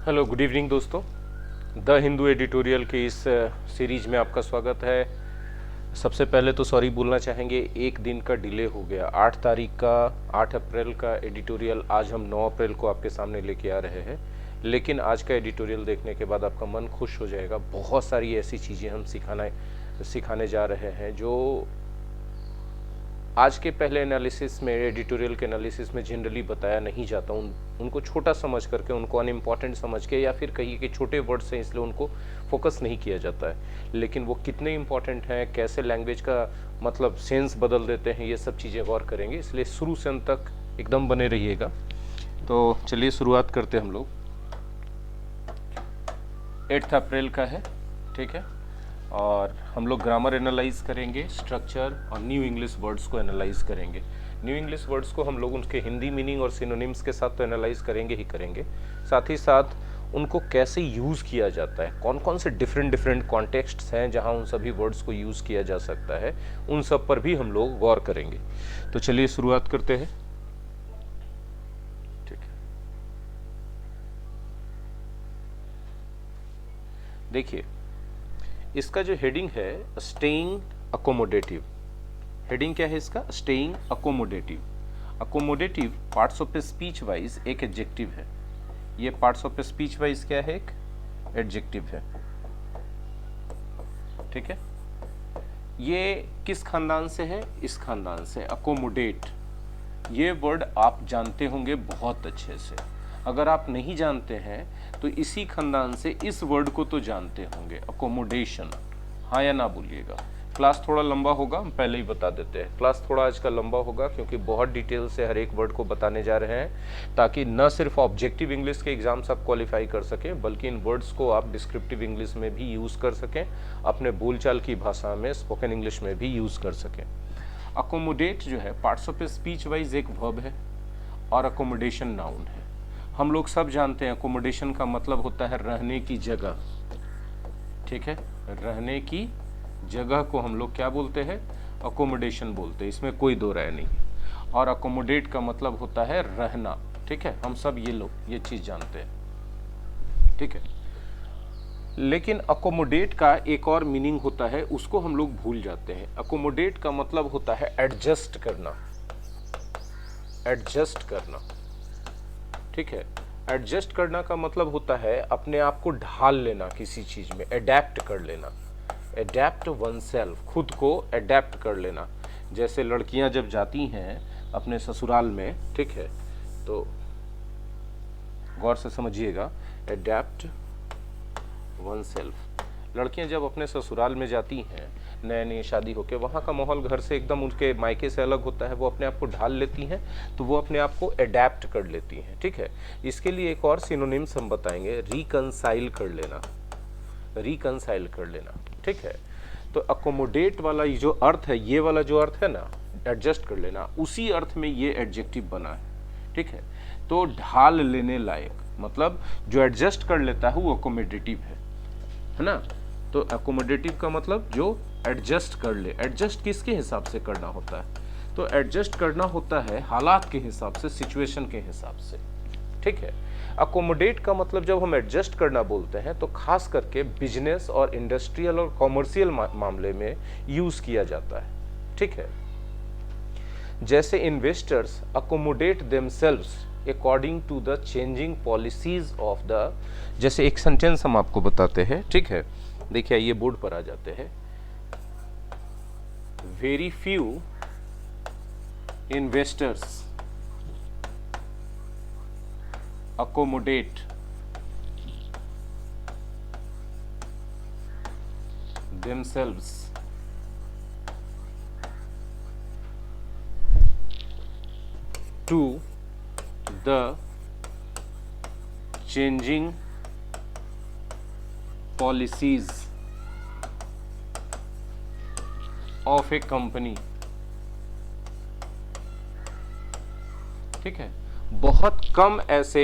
Hello, good evening दोस्तों। The Hindu editorial के इस सीरीज में आपका स्वागत है। सबसे पहले तो सॉरी बोलना चाहेंगे, एक दिन का डिले हो गया। 8 तारीख का 8 अप्रैल का एडिटोरियल आज हम 9 अप्रैल को आपके सामने लेके आ रहे हैं। लेकिन आज का एडिटोरियल देखने के बाद आपका मन खुश हो जाएगा। बहुत सारी ऐसी चीज़ें हम सिखाने जा रहे हैं जो आज के पहले एनालिसिस में, एडिटोरियल के एनालिसिस में जनरली बताया नहीं जाता। उनको छोटा समझ करके, उनको अनइम्पॉर्टेंट समझ के, या फिर कहिए कि छोटे वर्ड्स हैं इसलिए उनको फोकस नहीं किया जाता है। लेकिन वो कितने इम्पॉर्टेंट हैं, कैसे लैंग्वेज का मतलब सेंस बदल देते हैं, ये सब चीज़ें गौर करेंगे। इसलिए शुरू से अंत तक एकदम बने रहिएगा। तो चलिए शुरुआत करते हम लोग। 8 अप्रैल का है, ठीक है। और हम लोग ग्रामर एनालाइज करेंगे, स्ट्रक्चर और न्यू इंग्लिश वर्ड्स को एनालाइज करेंगे। न्यू इंग्लिश वर्ड्स को हम लोग उनके हिंदी मीनिंग और सिनोनिम्स के साथ तो एनालाइज करेंगे ही करेंगे, साथ ही साथ उनको कैसे यूज़ किया जाता है, कौन कौन से डिफरेंट कॉन्टेक्स्ट्स हैं जहां उन सभी वर्ड्स को यूज़ किया जा सकता है, उन सब पर भी हम लोग गौर करेंगे। तो चलिए शुरुआत करते हैं। ठीक है, देखिए इसका जो हेडिंग है, स्टेइंग अकोमोडेटिव। हेडिंग क्या है इसका? Staying accommodative. Accommodative parts of speech wise एक एडजेक्टिव है। ये पार्ट्स ऑफ स्पीच वाइज क्या है? एक एडजेक्टिव है, ठीक है। ये किस खानदान से है? इस खानदान से, अकोमोडेट। ये वर्ड आप जानते होंगे बहुत अच्छे से। अगर आप नहीं जानते हैं तो इसी खानदान से इस वर्ड को तो जानते होंगे, अकोमोडेशन। हाँ या ना बोलिएगा। क्लास थोड़ा लंबा होगा, हम पहले ही बता देते हैं। क्लास थोड़ा आज का लंबा होगा क्योंकि बहुत डिटेल से हर एक वर्ड को बताने जा रहे हैं, ताकि न सिर्फ ऑब्जेक्टिव इंग्लिश के एग्जाम्स आप क्वालिफाई कर सकें, बल्कि इन वर्ड्स को आप डिस्क्रिप्टिव इंग्लिश में भी यूज़ कर सकें, अपने बोलचाल की भाषा में, स्पोकन इंग्लिश में भी यूज़ कर सकें। अकोमोडेट जो है पार्ट्स ऑफ स्पीच वाइज एक वर्ब है और अकोमोडेशन नाउन है। हम लोग सब जानते हैं अकोमोडेशन का मतलब होता है रहने की जगह, ठीक है। रहने की जगह को हम लोग क्या बोलते हैं? अकोमोडेशन बोलते हैं, इसमें कोई दो राय नहीं। और अकोमोडेट का मतलब होता है रहना, ठीक है। हम सब ये चीज जानते हैं, ठीक है। लेकिन अकोमोडेट का एक और मीनिंग होता है, उसको हम लोग भूल जाते हैं। अकोमोडेट का मतलब होता है एडजस्ट करना, एडजस्ट करना, ठीक है। एडजस्ट करना का मतलब होता है अपने आप को ढाल लेना किसी चीज में, एडेप्ट कर लेना। एडेप्ट वन सेल्फ, खुद को एडेप्ट कर लेना। जैसे लड़कियां जब जाती हैं अपने ससुराल में, ठीक है, तो गौर से समझिएगा, एडेप्ट वन सेल्फ। लड़कियां जब अपने ससुराल में जाती हैं नए नए शादी होके, वहाँ का माहौल घर से एकदम उनके मायके से अलग होता है, वो अपने आप को ढाल लेती हैं, तो वो अपने आप को एडेप्ट कर लेती हैं, ठीक है। इसके लिए एक और सिनोनिम्स हम बताएंगे, रिकंसाइल कर लेना, रिकंसाइल कर लेना, ठीक है। तो अकोमोडेट वाला ये जो अर्थ है, ये वाला जो अर्थ है ना, एडजस्ट कर लेना, उसी अर्थ में ये एडजेक्टिव बना है, ठीक है। तो ढाल लेने लायक, मतलब जो एडजस्ट कर लेता है वो अकोमोडेटिव है ना। तो अकोमोडेटिव का मतलब जो एडजस्ट कर ले। एडजस्ट किसके हिसाब से करना होता है? तो एडजस्ट करना होता है हालात के हिसाब से, सिचुएशन के हिसाब से, ठीक है। अकोमोडेट का मतलब जब हम एडजस्ट करना बोलते हैं तो खास करके बिजनेस और इंडस्ट्रियल और कॉमर्शियल मामले में यूज किया जाता है, ठीक है। जैसे investors accommodate themselves according to the changing policies of the, जैसे एक सेंटेंस हम आपको बताते हैं, ठीक है। देखिए ये बोर्ड पर आ जाते हैं। Very few investors accommodate themselves to the changing policies of a company, ठीक है। बहुत कम ऐसे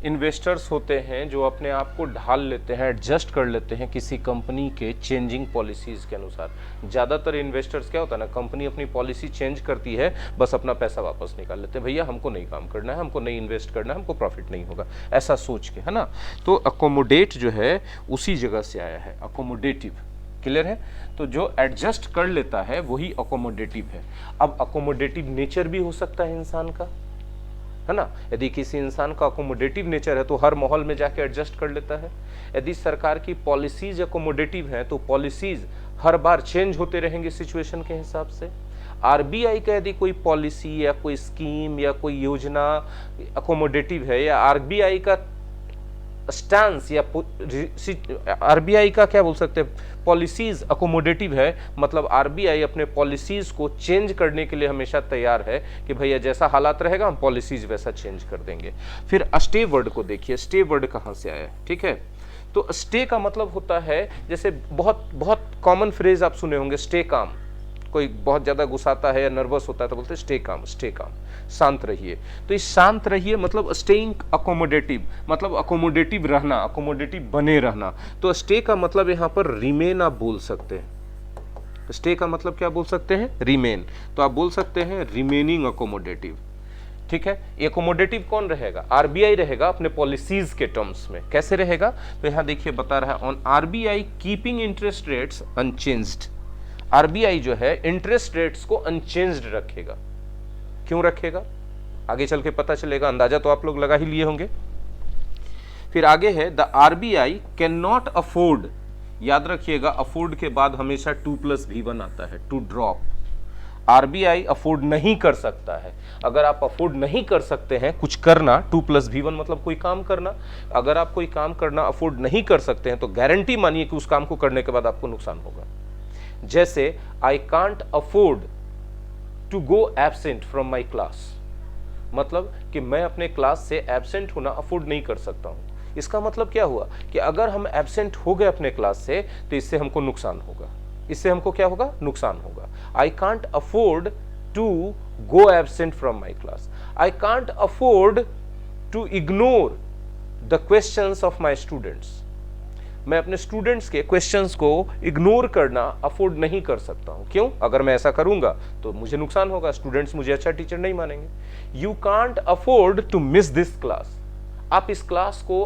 इन्वेस्टर्स होते हैं जो अपने आप को ढाल लेते हैं, एडजस्ट कर लेते हैं किसी कंपनी के चेंजिंग पॉलिसीज के अनुसार। ज़्यादातर इन्वेस्टर्स क्या होता है ना, कंपनी अपनी पॉलिसी चेंज करती है, बस अपना पैसा वापस निकाल लेते हैं, भैया हमको नहीं काम करना है, हमको नहीं इन्वेस्ट करना है, हमको प्रॉफिट नहीं होगा, ऐसा सोच के, है ना। तो अकोमोडेट जो है उसी जगह से आया है, अकोमोडेटिव। क्लियर है? तो जो एडजस्ट कर लेता है वही अकोमोडेटिव है। अब अकोमोडेटिव नेचर भी हो सकता है इंसान का, है ना। यदि किसी इंसान का अकोमोडेटिव नेचर है तो हर माहौल में जाके एडजस्ट कर लेता है। यदि सरकार की पॉलिसीज अकोमोडेटिव है तो पॉलिसीज हर बार चेंज होते रहेंगे सिचुएशन के हिसाब से। आरबीआई का यदि कोई पॉलिसी या कोई स्कीम या कोई योजना अकोमोडेटिव है, या आरबीआई का स्टैंस या आरबीआई का क्या बोल सकते हैं, पॉलिसीज अकोमोडेटिव है, मतलब आरबीआई अपने पॉलिसीज को चेंज करने के लिए हमेशा तैयार है कि भैया जैसा हालात रहेगा हम पॉलिसीज वैसा चेंज कर देंगे। फिर स्टे वर्ड को देखिए, स्टे वर्ड कहाँ से आया है, ठीक है। तो स्टे का मतलब होता है, जैसे बहुत बहुत कॉमन फ्रेज आप सुने होंगे, स्टे काम। कोई बहुत ज्यादा गुस्साता है या नर्वस होता है तो बोलते हैं स्टे काम, स्टे काम, शांत रहिए। तो इस शांत रहिए मतलब स्टेइंग अकोमोडेटिव, मतलब अकोमोडेटिव रहना, अकोमोडेटिव बने रहना। तो स्टे का मतलब यहाँ पर रिमेन आप बोल सकते हैं। स्टे का मतलब क्या बोल सकते हैं, रिमेन। तो आप बोल सकते हैं रिमेनिंग अकोमोडेटिव, ठीक है। एकोमोडेटिव कौन रहेगा, आरबीआई रहेगा अपने पॉलिसीज के टर्म्स में। कैसे रहेगा, तो यहाँ देखिए बता रहा है, on RBI keeping interest rates unchanged. RBI जो है इंटरेस्ट रेट्स को अनचेंज्ड रखेगा। क्यों रखेगा, आगे चल के पता चलेगा, अंदाजा तो आप लोग लगा ही लिए होंगे। फिर आगे है, the RBI can not afford, याद रखिएगा अफोर्ड के बाद हमेशा 2+V1 आता है, टू ड्रॉप। आरबीआई अफोर्ड नहीं कर सकता है। अगर आप अफोर्ड नहीं कर सकते हैं कुछ करना, 2+V1 मतलब कोई काम करना, अगर आप कोई काम करना अफोर्ड नहीं कर सकते हैं तो गारंटी मानिए कि उस काम को करने के बाद आपको नुकसान होगा। जैसे I can't afford to go absent from my class, मतलब कि मैं अपने क्लास से एब्सेंट होना अफोर्ड नहीं कर सकता हूं। इसका मतलब क्या हुआ कि अगर हम एब्सेंट हो गए अपने क्लास से तो इससे हमको नुकसान होगा, इससे हमको क्या होगा, नुकसान होगा। I can't afford to go absent from my class, I can't afford to ignore the questions of my students. मैं अपने स्टूडेंट्स के क्वेश्चंस को इग्नोर करना अफोर्ड नहीं कर सकता हूं। क्यों, अगर मैं ऐसा करूंगा तो मुझे नुकसान होगा, स्टूडेंट्स मुझे अच्छा टीचर नहीं मानेंगे। You can't afford to miss this class, आप इस क्लास को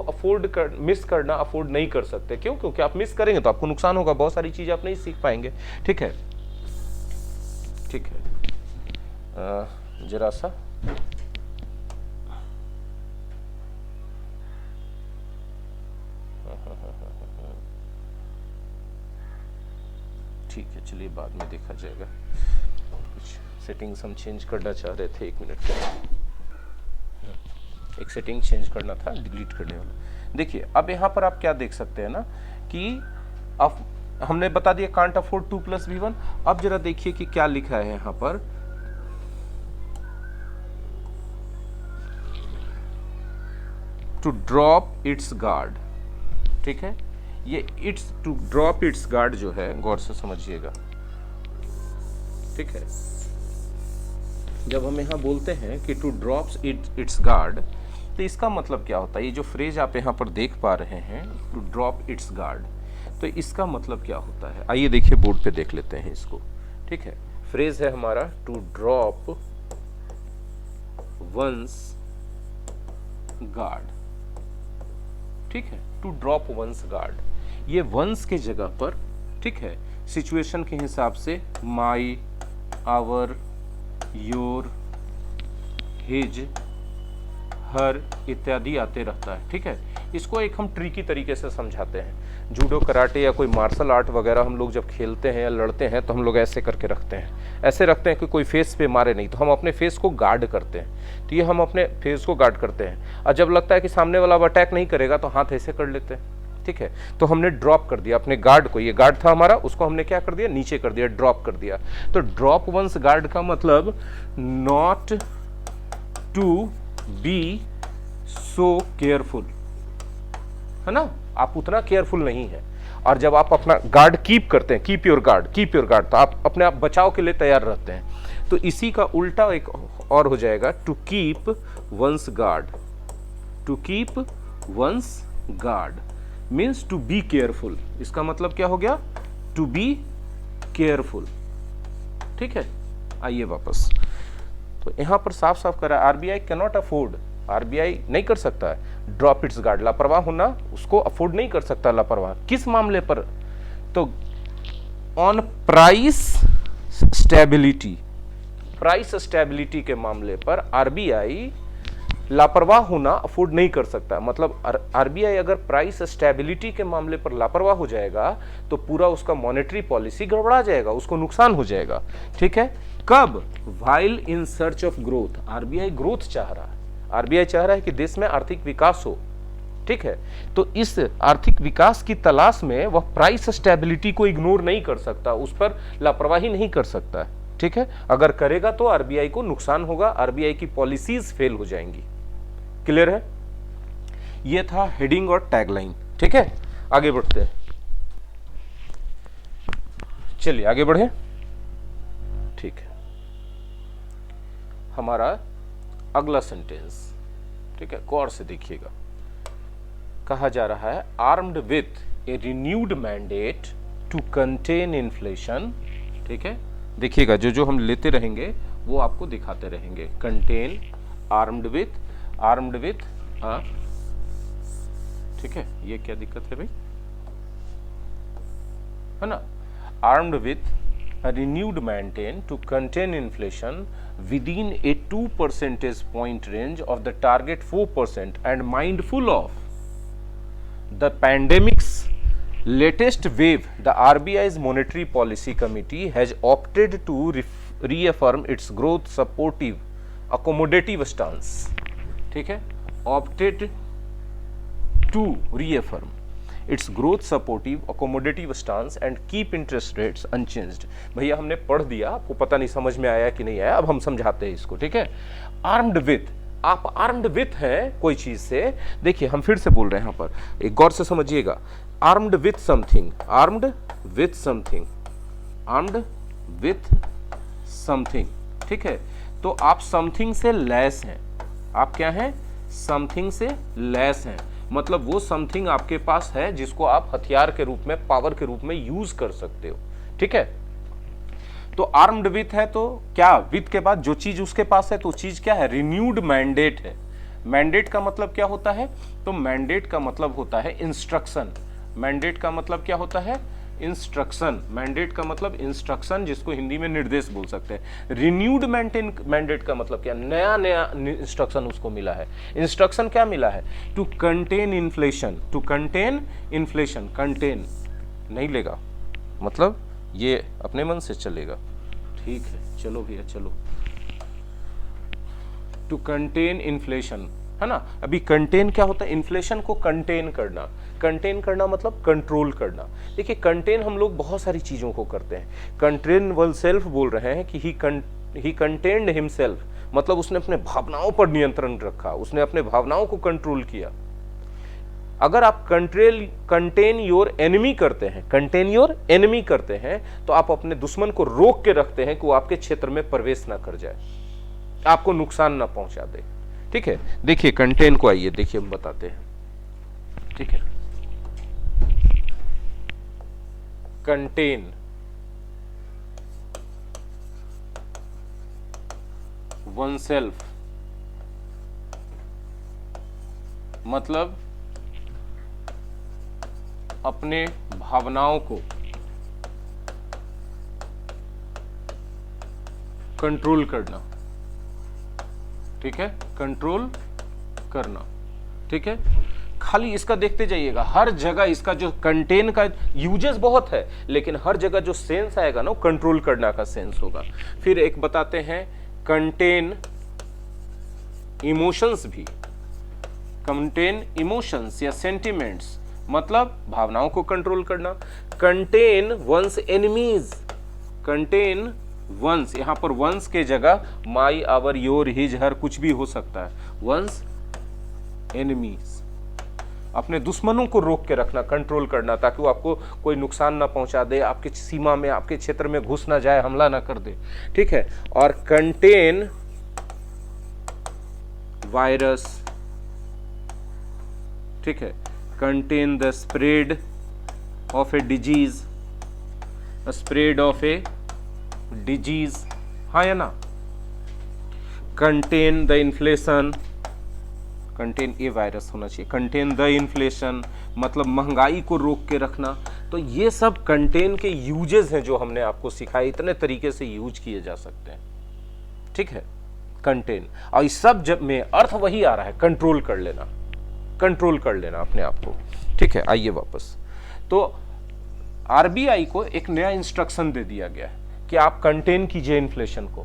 मिस करना अफोर्ड नहीं कर सकते। क्यों, क्योंकि आप मिस करेंगे तो आपको नुकसान होगा, बहुत सारी चीजें आप नहीं सीख पाएंगे। ठीक है, ठीक है, जरा सा ठीक है, चलिए बाद में देखा जाएगा। कुछ सेटिंग्स हम चेंज करना चाह रहे थे, 1 मिनट एक सेटिंग चेंज करना था, डिलीट करने वाला। देखिए अब यहाँ पर आप क्या देख सकते हैं ना कि अब हमने बता दिया कांट अफोर्ड 2+V1। अब जरा देखिए कि क्या लिखा है यहाँ पर, टू ड्रॉप इट्स गार्ड। ठीक है, ये its, to drop its guard जो है, गौर से समझिएगा। ठीक है, जब हम यहाँ बोलते हैं कि टू ड्रॉप इट्स गार्ड, तो इसका मतलब क्या होता है, ये जो फ्रेज आप यहाँ पर देख पा रहे हैं, टू ड्रॉप इट्स गार्ड, तो इसका मतलब क्या होता है, आइए देखिए बोर्ड पे देख लेते हैं इसको। ठीक है, फ्रेज है हमारा टू ड्रॉप वंस गार्ड। ठीक है, टू ड्रॉप वंस गार्ड, ये वंस के जगह पर, ठीक है, सिचुएशन के हिसाब से my, our, your, his, her इत्यादि आते रहता है। ठीक है, इसको एक हम ट्रिकी तरीके से समझाते हैं। जूडो, कराटे या कोई मार्शल आर्ट वगैरह हम लोग जब खेलते हैं या लड़ते हैं तो हम लोग ऐसे करके रखते हैं, ऐसे रखते हैं कि कोई फेस पे मारे नहीं, तो हम अपने फेस को गार्ड करते हैं। तो ये हम अपने फेस को गार्ड करते हैं, और जब लगता है कि सामने वाला अब अटैक नहीं करेगा तो हाथ ऐसे कर लेते हैं। ठीक है, तो हमने ड्रॉप कर दिया अपने गार्ड को, ये गार्ड था हमारा, उसको हमने क्या कर दिया, नीचे कर दिया, ड्रॉप कर दिया। तो ड्रॉप वंस गार्ड का मतलब not to be so careful, है ना, आप उतना केयरफुल नहीं है। और जब आप अपना गार्ड कीप करते हैं, keep your guard, keep your guard, तो आप अपने आप बचाव के लिए तैयार रहते हैं। तो इसी का उल्टा एक और हो जाएगा, to keep once guard. To keep once guard means to be careful. इसका मतलब क्या हो गया? To be careful. ठीक है, आइए वापस। तो यहां पर साफ साफ करा, आरबीआई कैनॉट अफोर्ड, आरबीआई नहीं कर सकता है ड्रॉप इट्स गार्ड, लापरवाह होना उसको अफोर्ड नहीं कर सकता लापरवाह। किस मामले पर? तो on price stability, price stability के मामले पर आरबीआई लापरवाह होना अफोर्ड नहीं कर सकता। मतलब आरबीआई अगर प्राइस स्टेबिलिटी के मामले पर लापरवाह हो जाएगा तो पूरा उसका मॉनेटरी पॉलिसी गड़बड़ा जाएगा, उसको नुकसान हो जाएगा। ठीक है, कब? While in search of growth, RBI growth चाह रहा है, आरबीआई चाह रहा है कि देश में आर्थिक विकास हो। ठीक है, तो इस आर्थिक विकास की तलाश में वह प्राइस स्टेबिलिटी को इग्नोर नहीं कर सकता, उस पर लापरवाही नहीं कर सकता है। ठीक है, अगर करेगा तो आरबीआई को नुकसान होगा, आरबीआई की पॉलिसीज फेल हो जाएंगी। क्लियर है? ये था हेडिंग और टैगलाइन। ठीक है, आगे बढ़ते हैं, चलिए आगे बढ़े। ठीक है, हमारा अगला सेंटेंस, ठीक है, गौर से देखिएगा। कहा जा रहा है armed with a renewed mandate to contain inflation. ठीक है, देखिएगा जो जो हम लेते रहेंगे वो आपको दिखाते रहेंगे। Contain, armed with, armed with, हाँ ठीक है, ये क्या दिक्कत है भाई, है ना? Armed with a renewed maintain to contain inflation within a 2 percentage point range of the target 4% and mindful of the pandemic's latest wave, the RBI's monetary policy committee has opted to reaffirm its growth supportive accommodative stance. ठीक है, opted to reaffirm its growth supportive accommodative stance and keep interest rates unchanged। भैया हमने पढ़ दिया, आपको पता नहीं समझ में आया कि नहीं आया, अब हम समझाते हैं इसको। ठीक है, आर्म्ड विथ, आप आर्म्ड विथ हैं कोई चीज से, देखिए हम फिर से बोल रहे हैं यहां पर, एक गौर से समझिएगा। Armed with something, armed with something, armed with something. ठीक है, तो आप समथिंग से लेस हैं, आप क्या हैं? समथिंग से लेस हैं, मतलब वो समथिंग आपके पास है जिसको आप हथियार के रूप में, पावर के रूप में यूज कर सकते हो। ठीक है, तो आर्म्ड विथ है, तो क्या विथ के बाद जो चीज उसके पास है तो चीज क्या है? रिन्यूड मैंडेट है। मैंडेट का मतलब क्या होता है? तो मैंडेट का मतलब होता है इंस्ट्रक्शन। मैंडेट का मतलब क्या होता है? इंस्ट्रक्शन। मैंडेट का मतलब इंस्ट्रक्शन, जिसको हिंदी में निर्देश बोल सकते हैं। रिन्यूड मैंडेट का मतलब क्या? नया नया इंस्ट्रक्शन उसको मिला है। इंस्ट्रक्शन क्या मिला है? To contain inflation, to contain inflation. Contain नहीं लेगा, मतलब ये अपने मन से चलेगा। ठीक है, चलो भैया चलो। टू कंटेन इन्फ्लेशन, है ना? अभी कंटेन क्या होता है? इन्फ्लेशन को कंटेन करना। कंटेन करना मतलब कंट्रोल करना। देखिए कंटेन हम लोग बहुत सारी चीजों को करते हैं। कंटेन वन सेल्फ बोल रहे हैं कि ही कंटेन्ड हिमसेल्फ, मतलब उसने अपने भावनाओं पर नियंत्रण रखा, उसने अपने भावनाओं को कंट्रोल किया। अगर आप कंटेन योर एनिमी करते हैं, कंटेन योर एनिमी करते हैं, तो आप अपने दुश्मन को रोक के रखते हैं कि वो आपके क्षेत्र में प्रवेश ना कर जाए, आपको नुकसान ना पहुंचा दे। ठीक है, देखिए कंटेन को, आइए देखिए हम बताते हैं। ठीक है, कंटेन, वन सेल्फ, मतलब अपने भावनाओं को कंट्रोल करना। ठीक है, कंट्रोल करना। ठीक है, खाली इसका देखते जाइएगा, हर जगह इसका जो कंटेन का यूजेस बहुत है, लेकिन हर जगह जो सेंस आएगा ना वो कंट्रोल करना का सेंस होगा। फिर एक बताते हैं कंटेन इमोशंस भी। कंटेन इमोशंस या सेंटिमेंट्स, मतलब भावनाओं को कंट्रोल करना। Contain once enemies, contain once, यहां पर वंस के जगह my, our, your, his, her कुछ भी हो सकता है। वंस एनिमीज, अपने दुश्मनों को रोक के रखना, कंट्रोल करना, ताकि वो आपको कोई नुकसान ना पहुंचा दे, आपके सीमा में, आपके क्षेत्र में घुस ना जाए, हमला ना कर दे। ठीक है, और कंटेन वायरस, ठीक है, contain the spread of a disease, spread of a disease, हाँ या ना, contain the inflation, contain a virus होना चाहिए, कंटेन द इन्फ्लेशन मतलब महंगाई को रोक के रखना। तो ये सब कंटेन के यूजेस हैं जो हमने आपको सिखाए, इतने तरीके से यूज किए जा सकते हैं, ठीक है, कंटेन। और इस सब जब में अर्थ वही आ रहा है, कंट्रोल कर लेना, कंट्रोल कर लेना अपने आप को, ठीक है। आइए वापस, तो आरबीआई को एक नया इंस्ट्रक्शन दे दिया गया है कि आप कंटेन कीजिए इन्फ्लेशन को।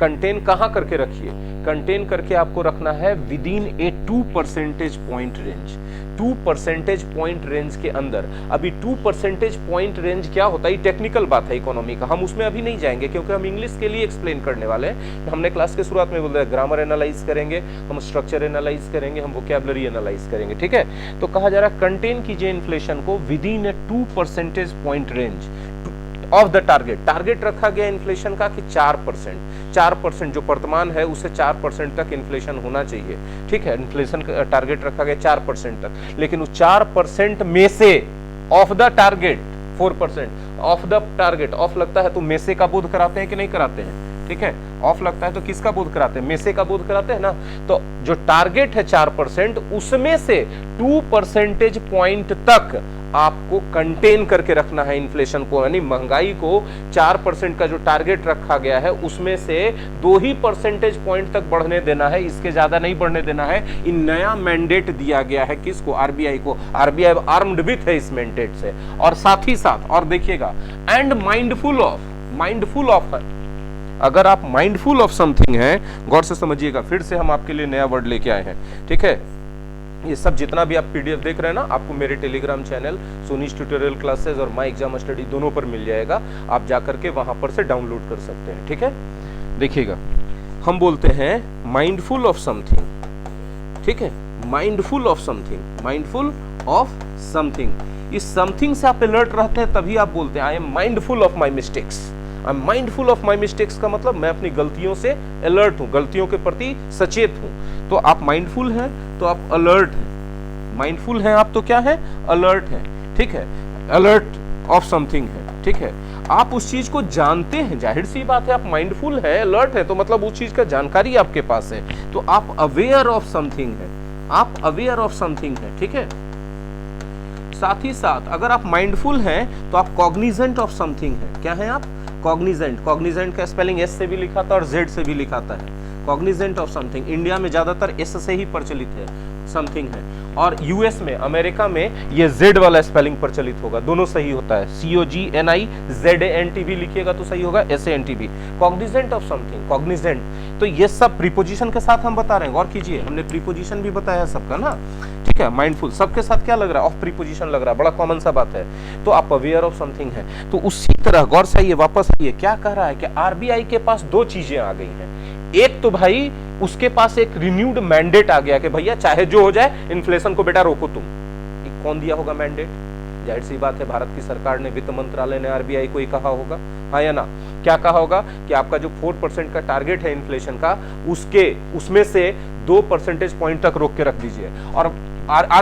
कंटेन कहां करके रखिए, कंटेन करके आपको रखना है with in A 2 percentage point range, 2 percentage point range के अंदर। अभी 2 परसेंटेज पॉइंट रेंज क्या होता है, ये टेक्निकल बात है इकोनॉमी का, हम उसमें अभी नहीं जाएंगे क्योंकि हम इंग्लिश के लिए एक्सप्लेन करने वाले हैं। हमने क्लास के शुरुआत में बोला ग्रामर एनालाइज करेंगे, हम स्ट्रक्चर एनालाइज करेंगे, हम वोकैबुलरी एनालाइज करेंगे, ठीक है। तो कहा जा रहा है कंटेन कीजिए इन्फ्लेशन को with in A 2 percentage point range of the target. Target रखा गया इन्फ्लेशन का कि 4% जो वर्तमान है उसे 4% तक इन्फ्लेशन होना चाहिए, ठीक है। इन्फ्लेशन का टारगेट रखा गया 4% तक, लेकिन उस 4% में से of the target 4% of the target, of लगता है तो में से का बोध कराते हैं कि नहीं कराते हैं, ठीक है। ऑफ लगता है तो किसका बोध कराते हैं, में से का बोध कराते हैं ना। तो जो टारगेट है 4% उसमें से 2 परसेंटेज पॉइंट तक आपको कंटेन करके रखना है इन्फ्लेशन को, यानी महंगाई को 4% का जो टारगेट रखा गया है उसमें से 2 ही परसेंटेज पॉइंट तक बढ़ने देना है, इसके ज्यादा नहीं बढ़ने देना है। इन नया मैंडेट दिया गया है किसको, आरबीआई को। आरबीआई आर्म्ड विथ है इस मैंडेट से, और साथ ही साथ और देखिएगा एंड माइंडफुल ऑफ अगर आप माइंडफुल ऑफ समथिंग हैं, गौर से समझिएगा, फिर से हम आपके लिए नया वर्ड लेके आए हैं, ठीक है। ये सब जितना भी आप पीडीएफ देख रहे हैं ना, आपको मेरे टेलीग्राम चैनल सोनीश ट्यूटोरियल क्लासेस और माई एग्जाम स्टडी दोनों पर मिल जाएगा, आप जाकर के वहां पर से डाउनलोड कर सकते हैं, ठीक है। देखिएगा, हम बोलते हैं माइंडफुल ऑफ समथिंग, ठीक है, mindful of something, mindful of something. इस समथिंग से आप अलर्ट रहते हैं तभी आप बोलते हैं I am mindful of my mistakes. I am mindful of my mistakes का मतलब मैं अपनी गलतियों से अलर्ट हूं, गलतियों के प्रति सचेत हूं। तो आप माइंडफुल हैं तो आप अलर्ट हैं, माइंडफुल हैं आप तो क्या है, अलर्ट हैं, ठीक है, अलर्ट ऑफ समथिंग है, ठीक है। आप उस चीज को जानते हैं, जाहिर सी बात है, आप माइंडफुल है, अलर्ट है, तो मतलब उस चीज का जानकारी आपके पास है, तो आप अवेयर ऑफ समथिंग है, आप अवेयर ऑफ समथिंग है, ठीक है। साथ ही साथ अगर आप माइंडफुल हैं तो आप कॉग्निजेंट ऑफ समथिंग है, क्या है आप, कॉग्निजेंट। कॉग्निजेंट का स्पेलिंग एस से भी लिखा था और जेड से भी लिखाता है, कॉग्निजेंट ऑफ समथिंग। इंडिया में ज्यादातर एस से ही प्रचलित है, समथिंग है, और यूएस में, अमेरिका में ये जेड वाला स्पेलिंग प्रचलित होगा, दोनों सही होता है, COGNIZANT भी लिखिएगा तो सही होगा, SANT भी। कॉग्निजेंट ऑफ समथिंग, कॉग्निजेंट, तो ये सब प्रीपोजिशन के साथ हम बता रहे हैं, गौर कीजिए, हमने प्रीपोजिशन भी बताया सबका ना, ठीक है। माइंडफुल सबके साथ क्या लग रहा है, ऑफ प्रीपोजिशन लग रहा है, बड़ा कॉमन सा बात है। तो आप अवेयर ऑफ समथिंग है, तो उसी तरह गौर से आइए, वापस आइए, क्या कह रहा है कि आरबीआई के पास 2 चीजें आ गई हैं। एक तो भाई उसके पास एक रिन्यूड मैंडेट आ गया कि भैया चाहे जो हो जाए इन्फ्लेशन को बेटा रोको तुम। एक कौन दिया होगा मैंडेट, जाहिर सी बात है भारत की सरकार ने, वित्त मंत्रालय ने आरबीआई को ही कहा होगा, हाँ या ना। क्या कहा होगा कि आपका जो 4% का टारगेट है इन्फ्लेशन का, उसमें से 2 परसेंटेज पॉइंट तक रोक के रख दीजिए। और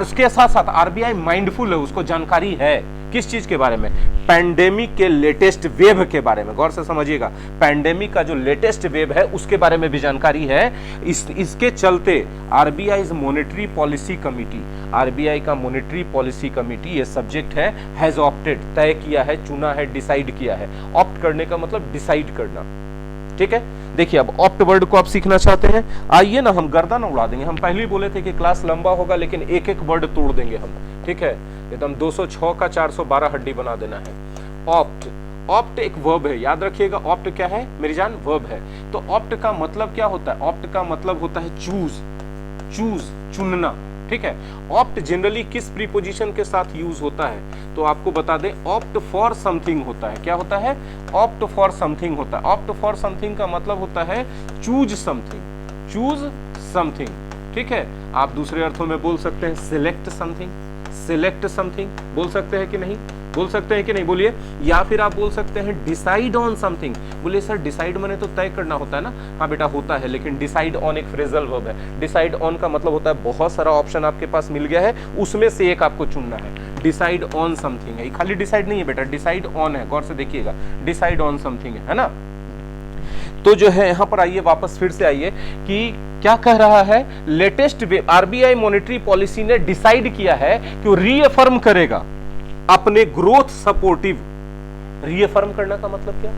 उसके साथ साथ आरबीआई माइंडफुल है, उसको जानकारी है किस चीज के बारे में, पैंडेमिक के लेटेस्ट वेव के बारे में। गौर से समझिएगा, पैंडेमिक का जो लेटेस्ट वेव है उसके बारे में भी जानकारी है। इसके चलते RBI monetary policy committee, RBI का मॉनेटरी पॉलिसी कमिटी, ये सब्जेक्ट है, हैज ऑप्टेड, तय किया है, चुना है, डिसाइड किया है। ऑप्ट करने का मतलब डिसाइड करना, ठीक है। देखिए, अब ऑप्ट वर्ड को आप सीखना चाहते हैं, आइए ना, हम गर्दन उड़ा देंगे। हम पहले ही बोले थे कि क्लास लंबा होगा लेकिन एक एक वर्ड तोड़ देंगे हम, ठीक है। एकदम 206 का 412 हड्डी बना देना है। ऑप्ट, ऑप्ट एक वर्ब है, याद रखिएगा। ऑप्ट क्या है मेरी जान, वर्ब है। तो ऑप्ट का मतलब क्या होता है, ऑप्ट का मतलब होता है चूज, चुनना, ठीक है। ऑप्ट जनरली किस प्रीपोजिशन के साथ यूज होता है, तो आपको बता दें, ऑप्ट फॉर समथिंग होता है। क्या होता है, ऑप्ट फॉर समथिंग होता है। ऑप्ट फॉर समथिंग का मतलब होता है चूज समथिंग, चूज समथिंग, ठीक है। आप दूसरे अर्थों में बोल सकते हैं सिलेक्ट समथिंग, सिलेक्ट समथिंग बोल सकते हैं कि नहीं, बोल सकते हैं कि नहीं, बोलिए। या फिर आप बोल सकते हैं डिसाइड ऑन समथिंग। बोलिए सर डिसाइड माने तो तय करना होता है ना। हाँ बेटा होता है, लेकिन डिसाइड ऑन एक फ्रेजल वर्ब है। डिसाइड ऑन का मतलब होता है बहुत सारा ऑप्शन आपके पास मिल गया है, उसमें से एक आपको चुनना है। डिसाइड ऑन समथिंग है, खाली डिसाइड नहीं है बेटा, डिसाइड ऑन है, गौर से देखिएगा, डिसाइड ऑन समथिंग है ना। तो जो है यहां पर आइए, वापस फिर से आइए कि क्या कह रहा है, लेटेस्ट आरबीआई मॉनेटरी पॉलिसी ने डिसाइड किया है कि वो रीअफर्म करेगा अपने ग्रोथ सपोर्टिव। रीअफर्म करना का मतलब क्या?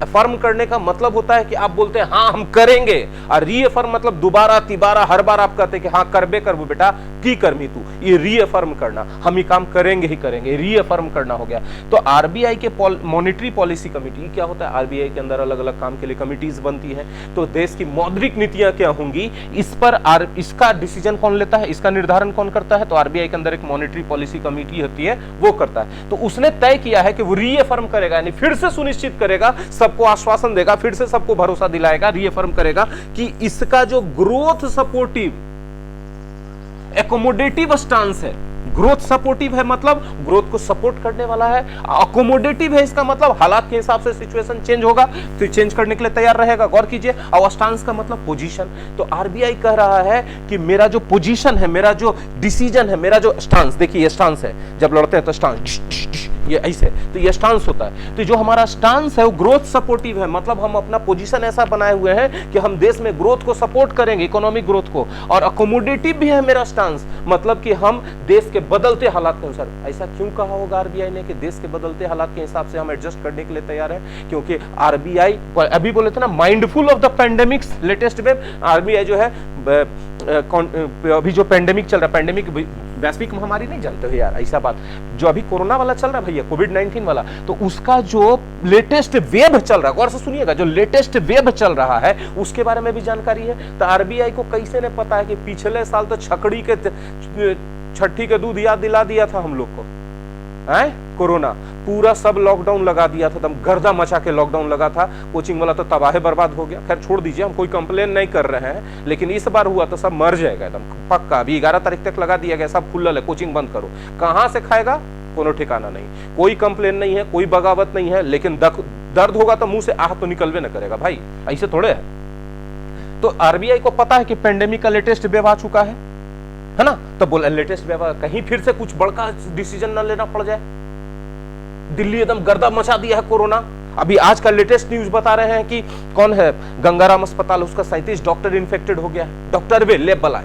अफर्म करने का मतलब होता है कि आप बोलते हैं हाँ हम करेंगे, और रीअफर्म मतलब दोबारा तिबारा हर बार आप कहते हैं कि हाँ करबे करबो बेटा, की करमी तू, ये रीअफर्म करना, हम ये काम करेंगे ही करेंगे, रीअफर्म करना हो गया। तो आरबीआई के मॉनेटरी पॉलिसी कमेटी क्या होता है, आरबीआई के अंदर अलग अलग काम के लिए कमिटीज बनती है। तो देश की मौद्रिक नीतियां क्या होंगी, इस पर इसका डिसीजन कौन लेता है, इसका निर्धारण कौन करता है, तो आरबीआई के अंदर एक मॉनेटरी पॉलिसी कमेटी होती है, वो करता है। तो उसने तय किया है कि वो रीअफर्म करेगा, यानी फिर से सुनिश्चित करेगा, सबको आश्वासन देगा, फिर से सबको भरोसा दिलाएगा, रीअफर्म करेगा कि इसका जो ग्रोथ सपोर्टिव एकोमोडेटिव स्टांस है, ग्रोथ सपोर्टिव है मतलब ग्रोथ को सपोर्ट करने वाला है, अकोमोडेटिव है इसका मतलब हालात के हिसाब से सिचुएशन चेंज होगा तो चेंज करने के लिए तैयार रहेगा। गौर कीजिए, और स्टांस का मतलब पोजीशन। तो आरबीआई कह रहा है कि मेरा जो पोजीशन है, मेरा जो डिसीजन है, मेरा जो स्टांस, देखिए ये स्टांस है, जब लड़ते हैं तो स्टांस ये ऐसे, तो ये स्टांस होता है। तो जो हमारा स्टांस है वो ग्रोथ सपोर्टिव है, मतलब हम अपना पोजीशन ऐसा बनाए हुए हैं कि हम देश में ग्रोथ को सपोर्ट करेंगे, इकोनॉमिक ग्रोथ को, और अकोमोडेटिव भी है मेरा स्टांस, मतलब कि हम देश के बदलते हालात के अनुसार। ऐसा क्यों कहा होगा आरबीआई ने कि देश के बदलते हालात के हिसाब से हम एडजस्ट करने के लिए तैयार हैं? क्योंकि आरबीआई अभी बोले थे ना, mindful of the pandemics latest wave. RBI जो है अभी जो पेंडेमिक चल रहा है, पेंडेमिक वैश्विक महामारी नहीं जानते हो यार, ऐसा बात, जो अभी कोरोना वाला चल रहा है भैया, कोविड-19 वाला, तो उसका जो लेटेस्ट वेव चल रहा है, गौर से सुनिएगा, जो लेटेस्ट वेव चल रहा है उसके बारे में भी जानकारी है। तो आरबीआई को कैसे ने पता है कि पिछले साल तो छठी के दूध याद दिला दिया था हम लोग को, है कोरोना, पूरा सब लॉकडाउन लगा दिया था, एकदम गर्दा मचा के लॉकडाउन लगा था, कोचिंग वाला तो तबाह बर्बाद हो गया। खैर छोड़ दीजिए, हम कोई कंप्लेन नहीं कर रहे हैं, लेकिन इस बार हुआ तो सब मर जाएगा एकदम पक्का। अभी 11 तारीख तक लगा दिया गया, सब खुल्ल है, कोचिंग बंद करो, कहां से खाएगा कोनो ठिकाना नहीं, कोई कंप्लेन नहीं है, कोई बगावत नहीं है, लेकिन दर्द होगा तो मुंह से आह तो निकलवे न करेगा भाई, ऐसे थोड़े है। तो आरबीआई को पता है कि पेंडेमिक का लेटेस्ट वेव आ चुका है ना, तो बोला लेटेस्ट वेव, कहीं फिर से कुछ बड़का डिसीजन न लेना पड़ जाए। दिल्ली एकदम गर्दा मचा दिया है कोरोना। अभी आज का लेटेस्ट न्यूज बता रहे हैं कि कौन है, गंगाराम अस्पताल, उसका 37 डॉक्टर इन्फेक्टेड हो गया है, डॉक्टर वे लेबल आए,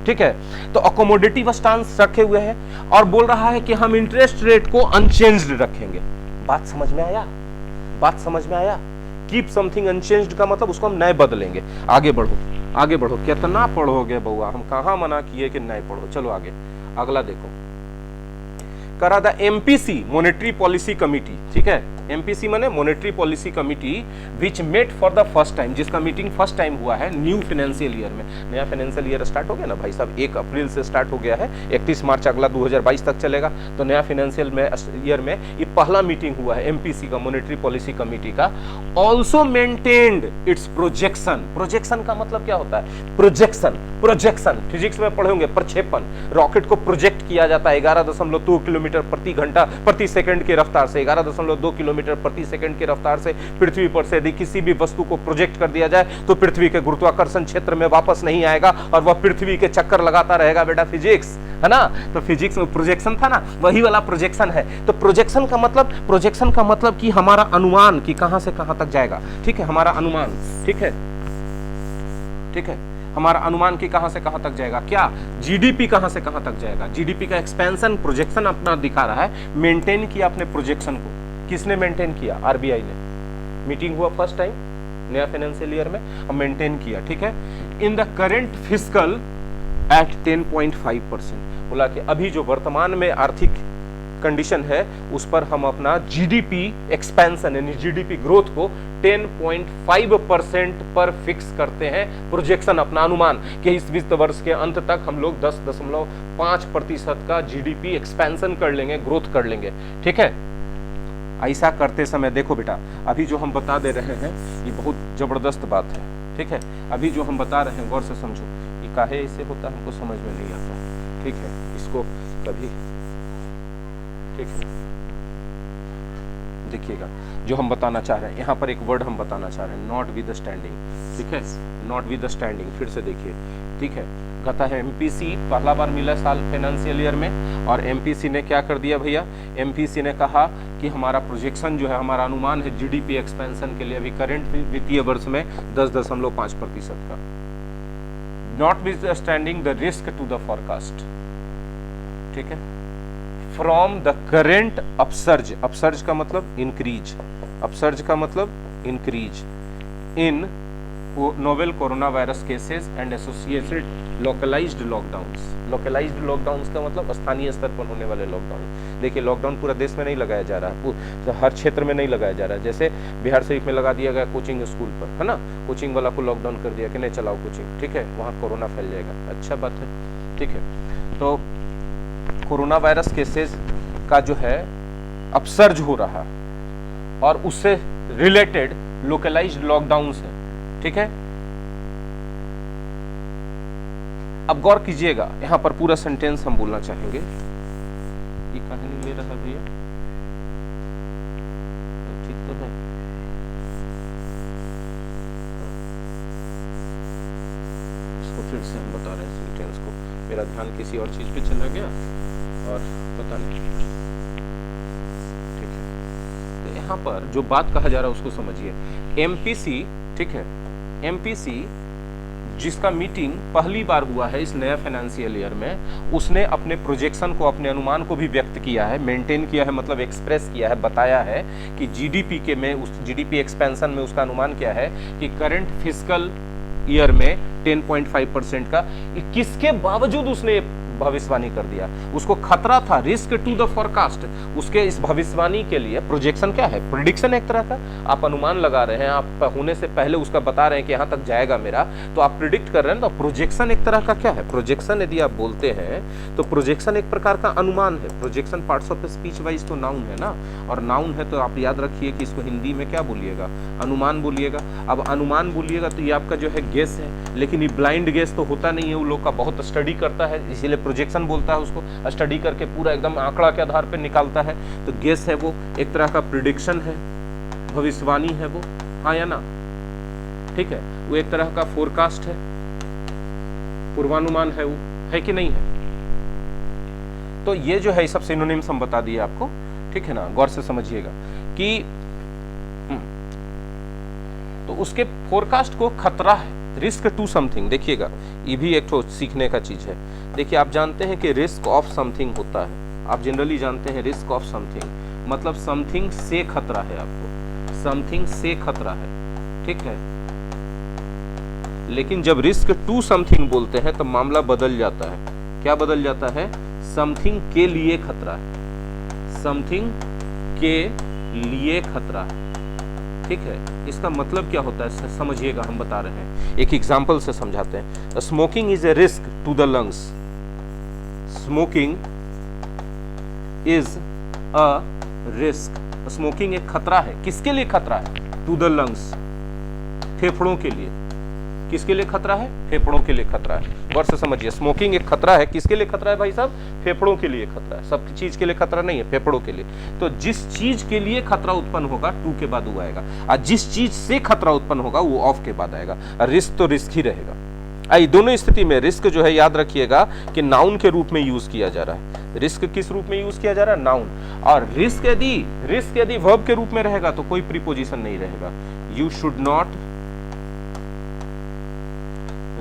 ठीक है। तो अकोमोडेटिव स्टांस रखे हुए हैं और बोल रहा है कि हम इंटरेस्ट रेट को अनचेंज्ड रखेंगे। बात समझ में आया, बात समझ में आया। कीप समथिंग अनचेंज्ड का मतलब उसको हम नए बदलेंगे। आगे बढ़ो, आगे बढ़ो, कितना पढ़ोगे बउआ, हम कहां मना किए कि नहीं पढ़ो। चलो आगे, अगला देखो, करा the MPC monetary policy committee, ठीक है। एमपीसी माने monetary policy committee which met for the first time, जिसका मीटिंग फर्स्ट टाइम हुआ है न्यू फाइनेंशियल ईयर में। नया फाइनेंशियल ईयर स्टार्ट हो गया ना भाई साहब, 1 अप्रैल से स्टार्ट हो गया है, 31 मार्च अगला 2022 तक चलेगा। तो नया फाइनेंशियल ईयर में ये पहला मीटिंग हुआ है एमपीसी का, मॉनेटरी पॉलिसी कमिटी का। Also maintained it's projection. Projection का मतलब क्या होता है? प्रोजेक्शन, प्रोजेक्शन फिजिक्स में पढ़े होंगे, प्रक्षेपण। रॉकेट को प्रोजेक्ट किया जाता है 11.2 किलोमीटर प्रति घंटा प्रति सेकंड की रफ्तार से, 11.2 किलोमीटर प्रति सेकंड की रफ्तार से पृथ्वी पर से यदि किसी भी वस्तु को प्रोजेक्ट कर दिया जाए तो पृथ्वी के गुरुत्वाकर्षण क्षेत्र में वापस नहीं आएगा और वह पृथ्वी के चक्कर लगाता रहेगा। बेटा फिजिक्स है ना, तो फिजिक्स में प्रोजेक्शन था ना, वही वाला प्रोजेक्शन है। तो प्रोजेक्शन का मतलब कि हमारा अनुमान कि कहां से कहां तक जाएगा, ठीक है, हमारा अनुमान, ठीक है, ठीक है, हमारा अनुमान कि कहां से कहां तक जाएगा। क्या जीडीपी कहां से कहां तक जाएगा, जीडीपी का एक्सपेंशन प्रोजेक्शन अपना दिखा रहा है। मेंटेन किया अपने प्रोजेक्शन को, किसने मेंटेन किया? आरबीआई ने। मीटिंग हुआ फर्स्ट टाइम नया फाइनेंशियल ईयर में, हम मेंटेन किया, ठीक है। In the current fiscal at 10.5%, बोला कि अभी जो वर्तमान में आर्थिक कंडीशन है उस पर हम अपना जीडीपी एक्सपेंशन यानी जीडीपी ग्रोथ को 10.5% पर फिक्स करते हैं। प्रोजेक्शन अपना अनुमान कि इस वित्त वर्ष के अंत तक हम लोग 10.5% का जीडीपी एक्सपेंशन कर लेंगे, ग्रोथ कर लेंगे, ठीक है। ऐसा करते समय देखो बेटा, अभी जो हम बता दे रहे हैं ये बहुत जबरदस्त बात है, ठीक है। अभी जो हम बता रहे हैं गौर से समझो, ये काहे ऐसे होता है हमको समझ में नहीं आता, ठीक है। इसको कभी, ठीक है, देखिएगा जो हम बताना चाह रहे हैं, यहाँ पर एक वर्ड हम बताना चाह रहे हैं, नॉट विद स्टैंडिंग, ठीक है, नॉट विद स्टैंडिंग, फिर से देखिए, ठीक है, कहता है एमपीसी पहला बार मिला साल फाइनेंशियल ईयर में, और एमपीसी ने क्या कर दिया भैया, एमपीसी ने कहा कि हमारा प्रोजेक्शन जो है, हमारा अनुमान है जीडीपी एक्सपेंशन के लिए अभी करंट वित्तीय वर्ष में 10.5% का, notwithstanding the risk to the forecast, ठीक है, from the current upsurge, upsurge का मतलब इंक्रीज, अपसर्ज का मतलब increase in novel coronavirus cases and associated localised lockdowns, localised lockdowns का मतलब स्थानीय स्तर पर होने वाले लॉकडाउन। देखिए लॉकडाउन पूरा देश में नहीं लगाया जा रहा है, तो हर क्षेत्र में नहीं लगाया जा रहा है, जैसे बिहार शरीफ में लगा दिया गया कोचिंग स्कूल पर, है ना, कोचिंग वाला को लॉकडाउन कर दिया कि नहीं चलाओ कोचिंग, ठीक है, वहाँ कोरोना फैल जाएगा, अच्छा बात है, ठीक है। तो कोरोना वायरस केसेस का जो है अपसर्ज हो रहा है और उससे रिलेटेड लोकलाइज्ड लॉकडाउन्स है, ठीक है। अब गौर कीजिएगा, यहां पर पूरा सेंटेंस हम बोलना चाहेंगे, ये कहानी ले रहा है भैया, ठीक तो है, इसको फिर से हम बता रहे हैं सेंटेंस को, मेरा ध्यान किसी और चीज पे चला गया और पता नहीं, ठीक है। तो यहाँ पर जो बात कहा जा रहा है उसको समझिए, एमपीसी, ठीक है, एमपीसी जिसका मीटिंग पहली बार हुआ है इस नया फाइनेंशियल ईयर में, उसने अपने प्रोजेक्शन को, अपने अनुमान को भी व्यक्त किया है, मेंटेन किया है, मतलब एक्सप्रेस किया है, बताया है कि जीडीपी के में, उस जीडीपी एक्सपेंशन में उसका अनुमान क्या है कि करंट फिस्कल ईयर में 10.5% का, किसके बावजूद उसने भविष्यवाणी कर दिया, उसको खतरा था, रिस्क टू द फॉरकास्ट, उसके इस भविष्यवाणी के लिए प्रोजेक्शन क्या है, प्रेडिक्शन एक तरह का, आप अनुमान लगा रहे हैं, आप होने से पहले उसका बता रहे हैं कि यहाँ तक जाएगा मेरा, तो आप प्रिडिक्ट कर रहे हैं, तो प्रोजेक्शन एक तरह का क्या है, प्रोजेक्शन यदि आप बोलते हैं तो प्रोजेक्शन एक प्रकार का अनुमान है, projection parts of speech wise तो नाउन है ना, और नाउन है तो आप याद रखिए कि इसको हिंदी में क्या बोलिएगा, अनुमान बोलिएगा। अब अनुमान बोलिएगा तो ये आपका जो है गेस है, लेकिन ये ब्लाइंड गेस तो होता नहीं है, वो लोग का बहुत स्टडी करता है, इसीलिए प्रोजेक्शन बोलता है उसको, स्टडी करके पूरा एकदम आंकड़ा के आधार पर निकालता है, तो गेस है वो, एक तरह का प्रिडिक्शन है, भविष्यवाणी है वो, हाँ या ना, ठीक है, वो एक तरह का फोरकास्ट है, पूर्वानुमान है वो, है कि नहीं है। तो ये जो है सब सिनोनिम्स हम बता दिए आपको, ठीक है ना, गौर से समझिएगा कि तो उसके फोरकास्ट को खतरा है, रिस्क टू समथिंग, देखिएगा ये भी एक तो सीखने का चीज है। देखिए आप जानते हैं कि रिस्क ऑफ समथिंग होता है, आप जनरली जानते हैं रिस्क ऑफ समथिंग मतलब समथिंग से खतरा है, आपको समथिंग से खतरा है, ठीक है। लेकिन जब रिस्क टू समथिंग बोलते हैं तो मामला बदल जाता है, क्या बदल जाता है, समथिंग के लिए खतरा है, समथिंग के लिए खतरा है, ठीक है। इसका मतलब क्या होता है समझिएगा, हम बता रहे हैं, एक एग्जांपल से समझाते हैं। Smoking is a risk to the lungs, smoking is a risk, smoking एक खतरा है, किसके लिए खतरा है, टू द लंग्स, फेफड़ों के लिए, किसके लिए खतरा है, फेफड़ों के लिए खतरा है, गौर से समझिए, स्मोकिंग एक खतरा है, किसके लिए खतरा है भाई साहब, फेफड़ों के लिए खतरा है, सब चीज के लिए खतरा नहीं है, फेफड़ों के लिए। तो जिस चीज के लिए खतरा उत्पन्न होगा टू के बाद वो आएगा, और जिस चीज से खतरा उत्पन्न होगा वो ऑफ के बाद आएगा, रिस्क तो रिस्क ही रहेगा। आई दोनों स्थिति में रिस्क जो है याद रखिएगा कि नाउन के रूप में यूज किया जा रहा है, रिस्क किस रूप में यूज किया जा रहा है, नाउन, और रिस्क यदि वर्ब के रूप में रहेगा तो कोई प्रीपोजिशन नहीं रहेगा। You should not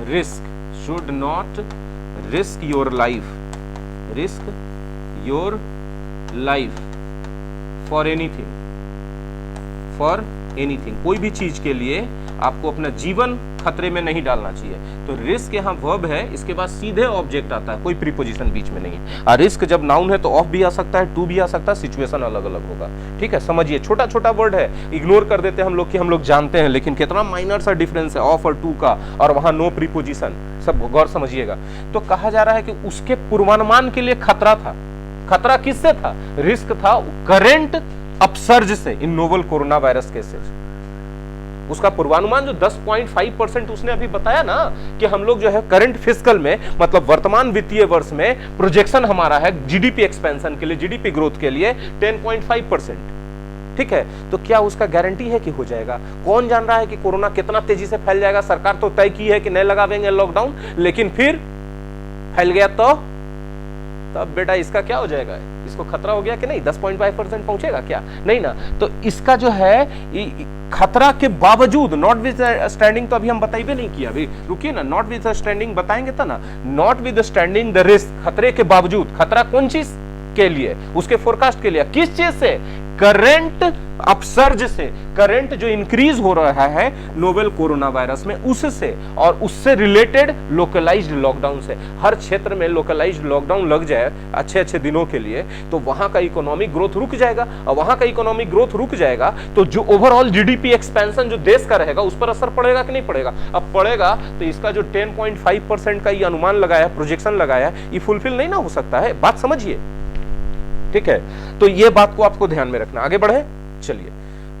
risk, should not risk your life, risk your life for anything, for anything, कोई भी चीज के लिए आपको अपना जीवन खतरे में नहीं डालना चाहिए। तो रिस्क यहाँ वर्ब है, इसके बाद सीधे ऑब्जेक्ट आता है, कोई प्रीपोजिशन बीच में नहीं है। और रिस्क जब नाउन है तो ऑफ भी आ सकता है, टू भी आ सकता है, सिचुएशन अलग अलग होगा, ठीक है। समझिए छोटा छोटा वर्ड है, इग्नोर कर देते हैं हम लोग कि हम लोग जानते हैं, लेकिन कितना माइनर सा डिफरेंस है ऑफ और टू का, और वहां नो प्रीपोजिशन, सब गौर समझिएगा। तो कहा जा रहा है कि उसके पूर्वानुमान के लिए खतरा था, खतरा किससे था, रिस्क था करेंट अपसर्ज से इन नोवेल कोरोना वायरस केसेस। उसका पूर्वानुमान जो 10.5% उसने अभी बताया ना कि हम लोग जो है करंट फिस्कल में, मतलब वर्तमान वित्तीय वर्ष में प्रोजेक्शन हमारा है जीडीपी एक्सपेंशन के लिए, जीडीपी ग्रोथ के लिए 10.5%, ठीक है, तो क्या उसका गारंटी है कि हो जाएगा? कौन जान रहा है कि कोरोना कितना तेजी से फैल जाएगा? सरकार तो तय की है कि नहीं लगावेंगे लॉकडाउन, लेकिन फिर फैल गया तो तब बेटा इसका क्या हो जाएगा? इसको खतरा हो गया कि नहीं? 10.5% पहुंचेगा क्या? नहीं ना। तो इसका जो है खतरा के बावजूद, नॉट विद स्टैंडिंग तो अभी हम बताइए नहीं किया, अभी रुकिए ना, नॉट विद स्टैंडिंग बताएंगे तो ना। Not with standing the risk, खतरे के बावजूद, खतरा कौन चीज के लिए? उसके फोरकास्ट के लिए। किस चीज से? करंट अपसर्ज से, करंट जो इंक्रीज हो रहा है नोवेल कोरोना वायरस में, उससे और उससे रिलेटेड लोकलाइज्ड लॉकडाउन से। हर क्षेत्र में लोकलाइज्ड लॉकडाउन लग जाए अच्छे दिनों के लिए, तो वहां का इकोनॉमिक ग्रोथ रुक जाएगा, और वहां का इकोनॉमिक ग्रोथ रुक जाएगा तो जो ओवरऑल जीडीपी एक्सपेंशन जो देश का रहेगा उस पर असर पड़ेगा कि नहीं पड़ेगा? अब पड़ेगा तो इसका जो 10.5% का ये अनुमान लगाया, प्रोजेक्शन लगाया, ये फुलफिल नहीं ना हो सकता है। बात समझिए, ठीक है? तो ये बात को आपको ध्यान में रखना। आगे बढ़े, चलिए।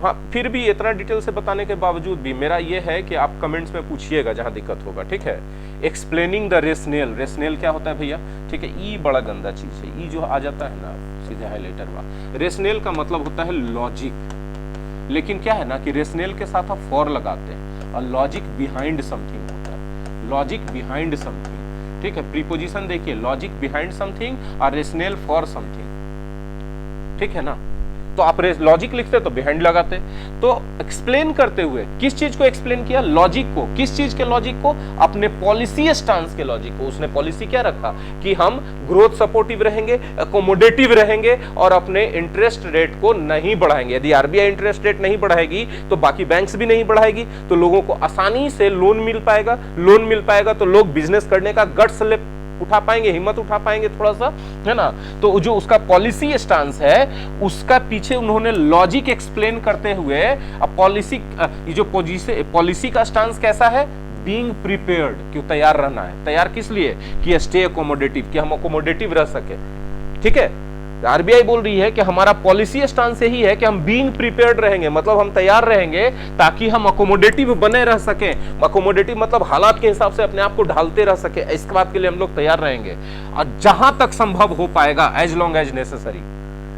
हाँ, फिर भी इतना डिटेल से बताने के बावजूद भी मेरा ये है कि आप कमेंट्स में पूछिएगा जहां दिक्कत होगा, ठीक है? एक्सप्लेनिंग द रेशनेल, रेशनेल क्या होता है भैया? ठीक है, ई बड़ा गंदा चीज है, ई जो आ जाता है ना सीधे हाईलाइटर वाला। रेशनेल का मतलब होता है लॉजिक, लेकिन क्या है ना कि रेशनेल के साथ आप फॉर लगाते हैं और लॉजिक बिहाइंड समथिंग होता है, लॉजिक बिहाइंड समथिंग, ठीक है? प्रीपोजिशन देखिए, लॉजिक बिहाइंड समथिंग और रेशनेल फॉर समथिंग, ठीक है ना? तो आप लॉजिक लिखते तो बिहाइंड लगाते। तो एक्सप्लेन करते हुए किस चीज को एक्सप्लेन किया? लॉजिक को। किस चीज के लॉजिक को? अपने पॉलिसी स्टांस के लॉजिक को। उसने पॉलिसी क्या रखा कि हम ग्रोथ सपोर्टिव रहेंगे, अकोमोडेटिव रहेंगे और अपने इंटरेस्ट रेट को नहीं बढ़ाएंगे। यदि आरबीआई इंटरेस्ट रेट नहीं बढ़ाएगी तो बाकी बैंक्स भी नहीं बढ़ाएगी, तो लोगों को आसानी से लोन मिल पाएगा। लोन मिल पाएगा तो लोग बिजनेस करने का गट्स उठा पाएंगे, हिम्मत उठा पाएंगे थोड़ा सा, है ना? तो जो उसका पॉलिसी स्टांस है उसका पीछे उन्होंने लॉजिक एक्सप्लेन करते हुए पॉलिसी, ये जो पॉलिसी का स्टांस कैसा है? बीइंग प्रिपेयर्ड, क्यों तैयार रहना है। तैयार किस लिए? कि स्टे अकोमोडेटिव, कि हम अकोमोडेटिव रह सके, ठीक है? आरबीआई बोल रही है कि हमारा पॉलिसी स्टांस यही है कि हम बीइंग प्रिपेयर्ड रहेंगे, मतलब हम तैयार रहेंगे ताकि हम अकोमोडेटिव बने रह सकें। अकोमोडेटिव मतलब हालात के हिसाब से अपने आप को ढालते रह सके, इसके बात के लिए हम लोग तैयार रहेंगे और जहां तक संभव हो पाएगा, एज लॉन्ग एज नेसेसरी,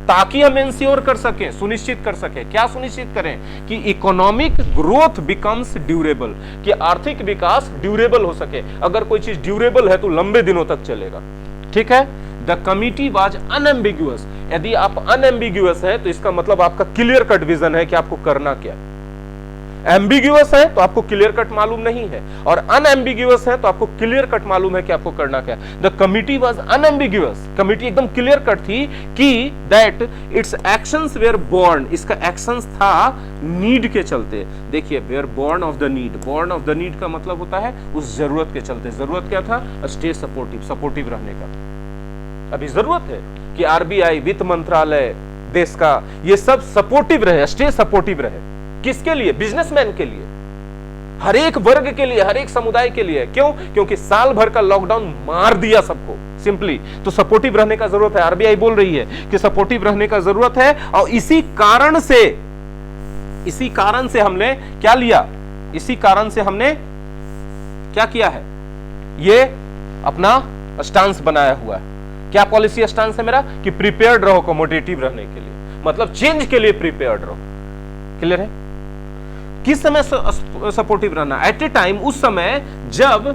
ताकि हम इंश्योर कर सकें, सुनिश्चित कर सकें। क्या सुनिश्चित करें? कि इकोनॉमिक ग्रोथ बिकम्स ड्यूरेबल, कि आर्थिक विकास ड्यूरेबल हो सके। अगर कोई चीज ड्यूरेबल है तो लंबे दिनों तक चलेगा, ठीक है? The committee was unambiguous. यदि आप अनएम्बिग्यूअस है तो इसका मतलब आपका क्लियर कट विजन है कि आपको करना क्या। एम्बिग्यूअस है तो आपको क्लियर कट मालूम नहीं है, और अनएम्बिग्यूअस है तो आपको क्लियर कट मालूम है कि आपको करना क्या। The committee was unambiguous, committee एकदम क्लियर कट थी कि that it's actions were born, इसका एक्शंस था नीड के चलते। देखिए, were born of the need, born of the need का मतलब होता है उस जरूरत के चलते। जरूरत क्या था? स्टे सपोर्टिव, सपोर्टिव रहने का। अभी जरूरत है कि आरबीआई, वित्त मंत्रालय देश का, ये सब सपोर्टिव रहे, स्टे सपोर्टिव रहे। किसके लिए? बिजनेसमैन के लिए, हर एक वर्ग के लिए, हर एक समुदाय के लिए। क्यों? क्योंकि साल भर का लॉकडाउन मार दिया सबको, सिंपली। तो सपोर्टिव रहने का जरूरत है। आरबीआई बोल रही है कि सपोर्टिव रहने का जरूरत है, और इसी कारण से हमने क्या लिया? इसी कारण से हमने क्या किया है? ये अपना स्टांस बनाया हुआ है। क्या पॉलिसी स्टांस है मेरा? कि प्रिपेयर्ड रहो अकोमोडेटिव रहने के लिए, मतलब चेंज के लिए प्रिपेयर्ड रहो। क्लियर है? किस समय सपोर्टिव रहना? एट ए टाइम, उस समय जब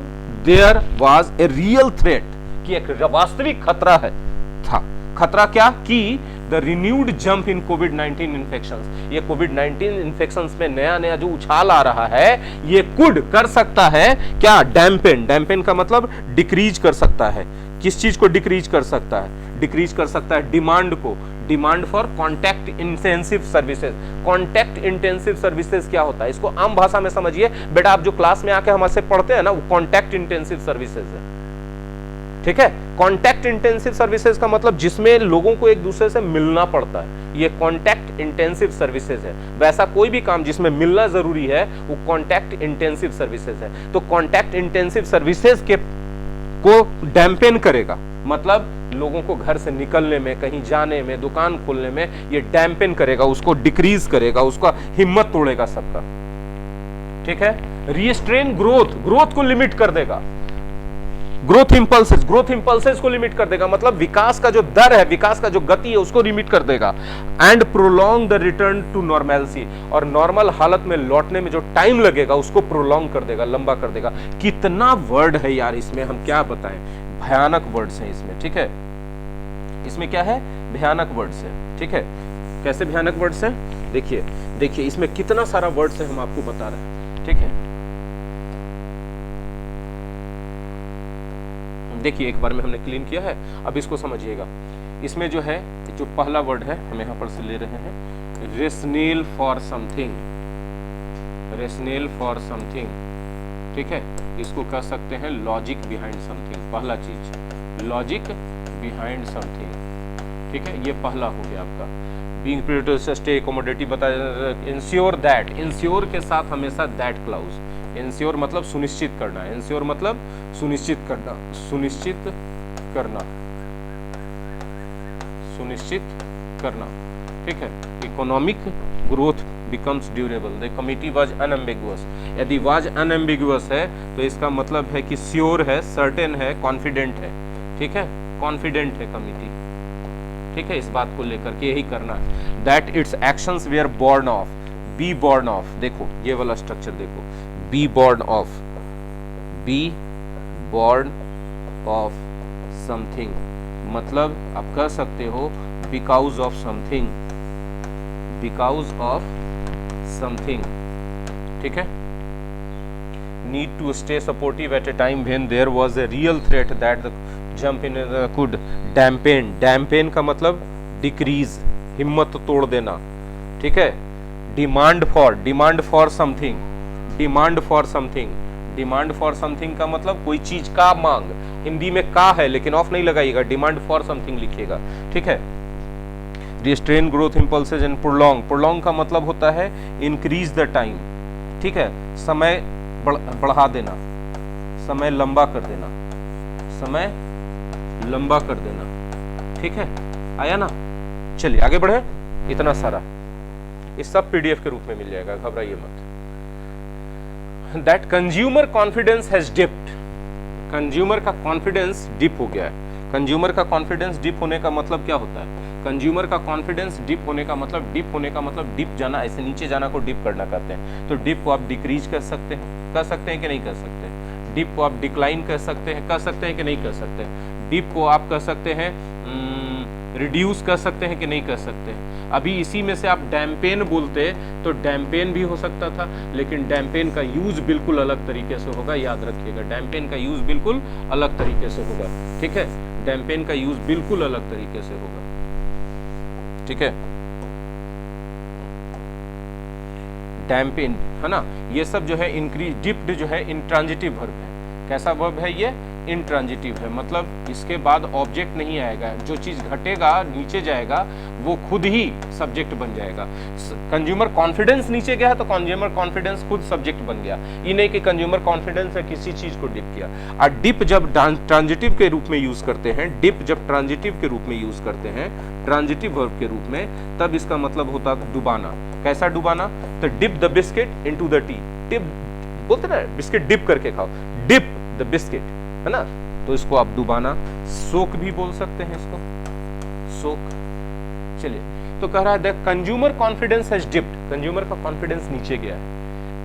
there was a real threat, कि एक वास्तविक खतरा है, था। खतरा क्या? कि द रिन्यूड जंप इन कोविड-19 इन्फेक्शंस, ये कोविड-19 इन्फेक्शंस में नया जो उछाल आ रहा है, ये कुड कर सकता है क्या? डैम्पेन का मतलब डिक्रीज कर सकता है। किस चीज को डिक्रीज कर सकता है? डिक्रीज कर सकता है डिमांड को, demand for contact intensive services. Contact intensive services क्या होता है? इसको आम भाषा में समझिए बेटा, आप जो क्लास में आके हमसे पढ़ते हैं ना, वो कॉन्टैक्ट इंटेंसिव सर्विसेज है, ठीक है? कॉन्टैक्ट इंटेंसिव सर्विसेज का मतलब जिसमें लोगों को एक दूसरे से मिलना पड़ता है, ये कॉन्टैक्ट इंटेंसिव सर्विसेज है। वैसा कोई भी काम जिसमें मिलना जरूरी है वो कॉन्टैक्ट इंटेंसिव सर्विसेज है। तो कॉन्टैक्ट इंटेंसिव सर्विसेज को डैम्पेन करेगा, मतलब लोगों को घर से निकलने में, कहीं जाने में, दुकान खोलने में ये डैम्पेन करेगा, उसको डिक्रीज करेगा, उसका हिम्मत तोड़ेगा सबका, ठीक है? रिस्ट्रेन ग्रोथ, ग्रोथ को लिमिट कर देगा। ग्रोथ इंपल्सेस को लिमिट कर देगा, मतलब विकास का जो दर है, विकास का जो गति है उसको लिमिट कर देगा। And prolong the return to normality, और नॉर्मल हालत में लौटने में जो टाइम लगेगा उसको प्रोलॉन्ग कर देगा, लंबा कर देगा। कितना वर्ड है यार इसमें, हम क्या बताएं, भयानक वर्ड्स हैं इसमें, ठीक है। इसमें क्या है, भयानक वर्ड्स है, ठीक है। कैसे भयानक वर्ड्स हैं, देखिए देखिए इसमें कितना सारा वर्ड्स है, हम आपको बता रहे हैं, ठीक है। देखिए एक बार में हमने क्लीन किया है, अब इसको समझिएगा। इसमें जो है, जो पहला वर्ड है हम यहां पर से ले रहे हैं, रेशनेल फॉर समथिंग, रेशनेल फॉर समथिंग, ठीक है। इसको कह सकते हैं लॉजिक बिहाइंड समथिंग, पहला चीज लॉजिक बिहाइंड समथिंग, ठीक है। ये पहला हो गया आपका। Being prepared to stay accommodative बताया, इंश्योर दैट, इंश्योर के साथ हमेशा दैट क्लाउज, इंश्योर मतलब सुनिश्चित करना, इंश्योर मतलब सुनिश्चित करना, सुनिश्चित करना, सुनिश्चित करना, ठीक है। Economic growth becomes durable, the committee was unambiguous, यदि वाज अनएम्बिगुअस है तो इसका मतलब है कि श्योर है, सर्टेन है, कॉन्फिडेंट है, ठीक है, कॉन्फिडेंट है कमिटी, ठीक है, इस बात को लेकर के यही करना है। That it's actions were born of, be born of, देखो ये वाला स्ट्रक्चर देखो, be born of, be born of something, मतलब आप कह सकते हो because of something, because of something, ठीक है। Need to stay supportive at a time when there was a real threat that the jump in could dampen, dampen का मतलब decrease, हिम्मत तोड़ देना, ठीक है। Demand for something, demand for something, demand for something का मतलब कोई चीज का मांग, हिंदी में का है लेकिन ऑफ नहीं लगाइएगा, डिमांड फॉर समथिंग लिखिएगा, ठीक है। Restrain growth impulses and prolong, prolong का मतलब होता है इंक्रीज द टाइम, ठीक है, समय बढ़ा देना, समय लंबा कर देना, समय लंबा कर देना, ठीक है, आया ना। चलिए आगे बढ़े, इतना सारा इस सब पीडीएफ के रूप में मिल जाएगा, घबराइए मत। That consumer confidence has dipped, consumer का कॉन्फिडेंस डिप हो गया है। कंज्यूमर का कॉन्फिडेंस डिप होने का मतलब क्या होता है, कंज्यूमर का कॉन्फिडेंस डिप होने का मतलब, डिप होने का मतलब डिप जाना, ऐसे नीचे जाना को डिप करना कहते हैं। तो डिप को आप डिक्रीज कर सकते हैं कि नहीं कर सकते, डिप को आप डिक्लाइन कह सकते हैं कि नहीं कर सकते, डिप को आप कह सकते हैं रिड्यूस कर सकते हैं कि नहीं कर सकते हैं। अभी इसी में से आप डैम्पेन बोलते तो डैम्पेन भी हो सकता था, लेकिन डैम्पेन का यूज बिल्कुल अलग तरीके से होगा, याद रखिएगा, डैम्पेन का यूज बिल्कुल अलग तरीके से होगा, ठीक है, डैम्पेन का यूज बिल्कुल अलग तरीके से होगा, ठीक है। डैम्पेन है ना, ये सब जो है इंक्रीज, डिप्ड जो है इंट्रांजिटिव वर्ब है। कैसा वर्ब है ये, इंट्रांजिटिव है, मतलब इसके बाद ऑब्जेक्ट नहीं आएगा, जो चीज घटेगा नीचे जाएगा वो खुद ही सब्जेक्ट बन जाएगा। कंज्यूमर कॉन्फिडेंस नीचे गया तो कंज्यूमर कॉन्फिडेंस खुद सब्जेक्ट बन गया, ये नहीं कि कंज्यूमर कॉन्फिडेंस है किसी चीज को डिप किया। और डिप जब ट्रांजिटिव के रूप में यूज करते हैं, डिप जब ट्रांजिटिव के रूप में यूज करते हैं, ट्रांजिटिव वर्ब के रूप में, तब इसका मतलब होता है डुबाना। कैसा डुबाना, तो dip the biscuit into the tea, dip बोलते ना, बिस्किट डिप करके खाओ, डिप द बिस्किट, है ना, तो इसको आप डुबाना, सोक भी बोल सकते हैं इसको, सोक। चलिए, तो कह रहा है the consumer confidence has dipped, consumer का कॉन्फिडेंस नीचे गया है,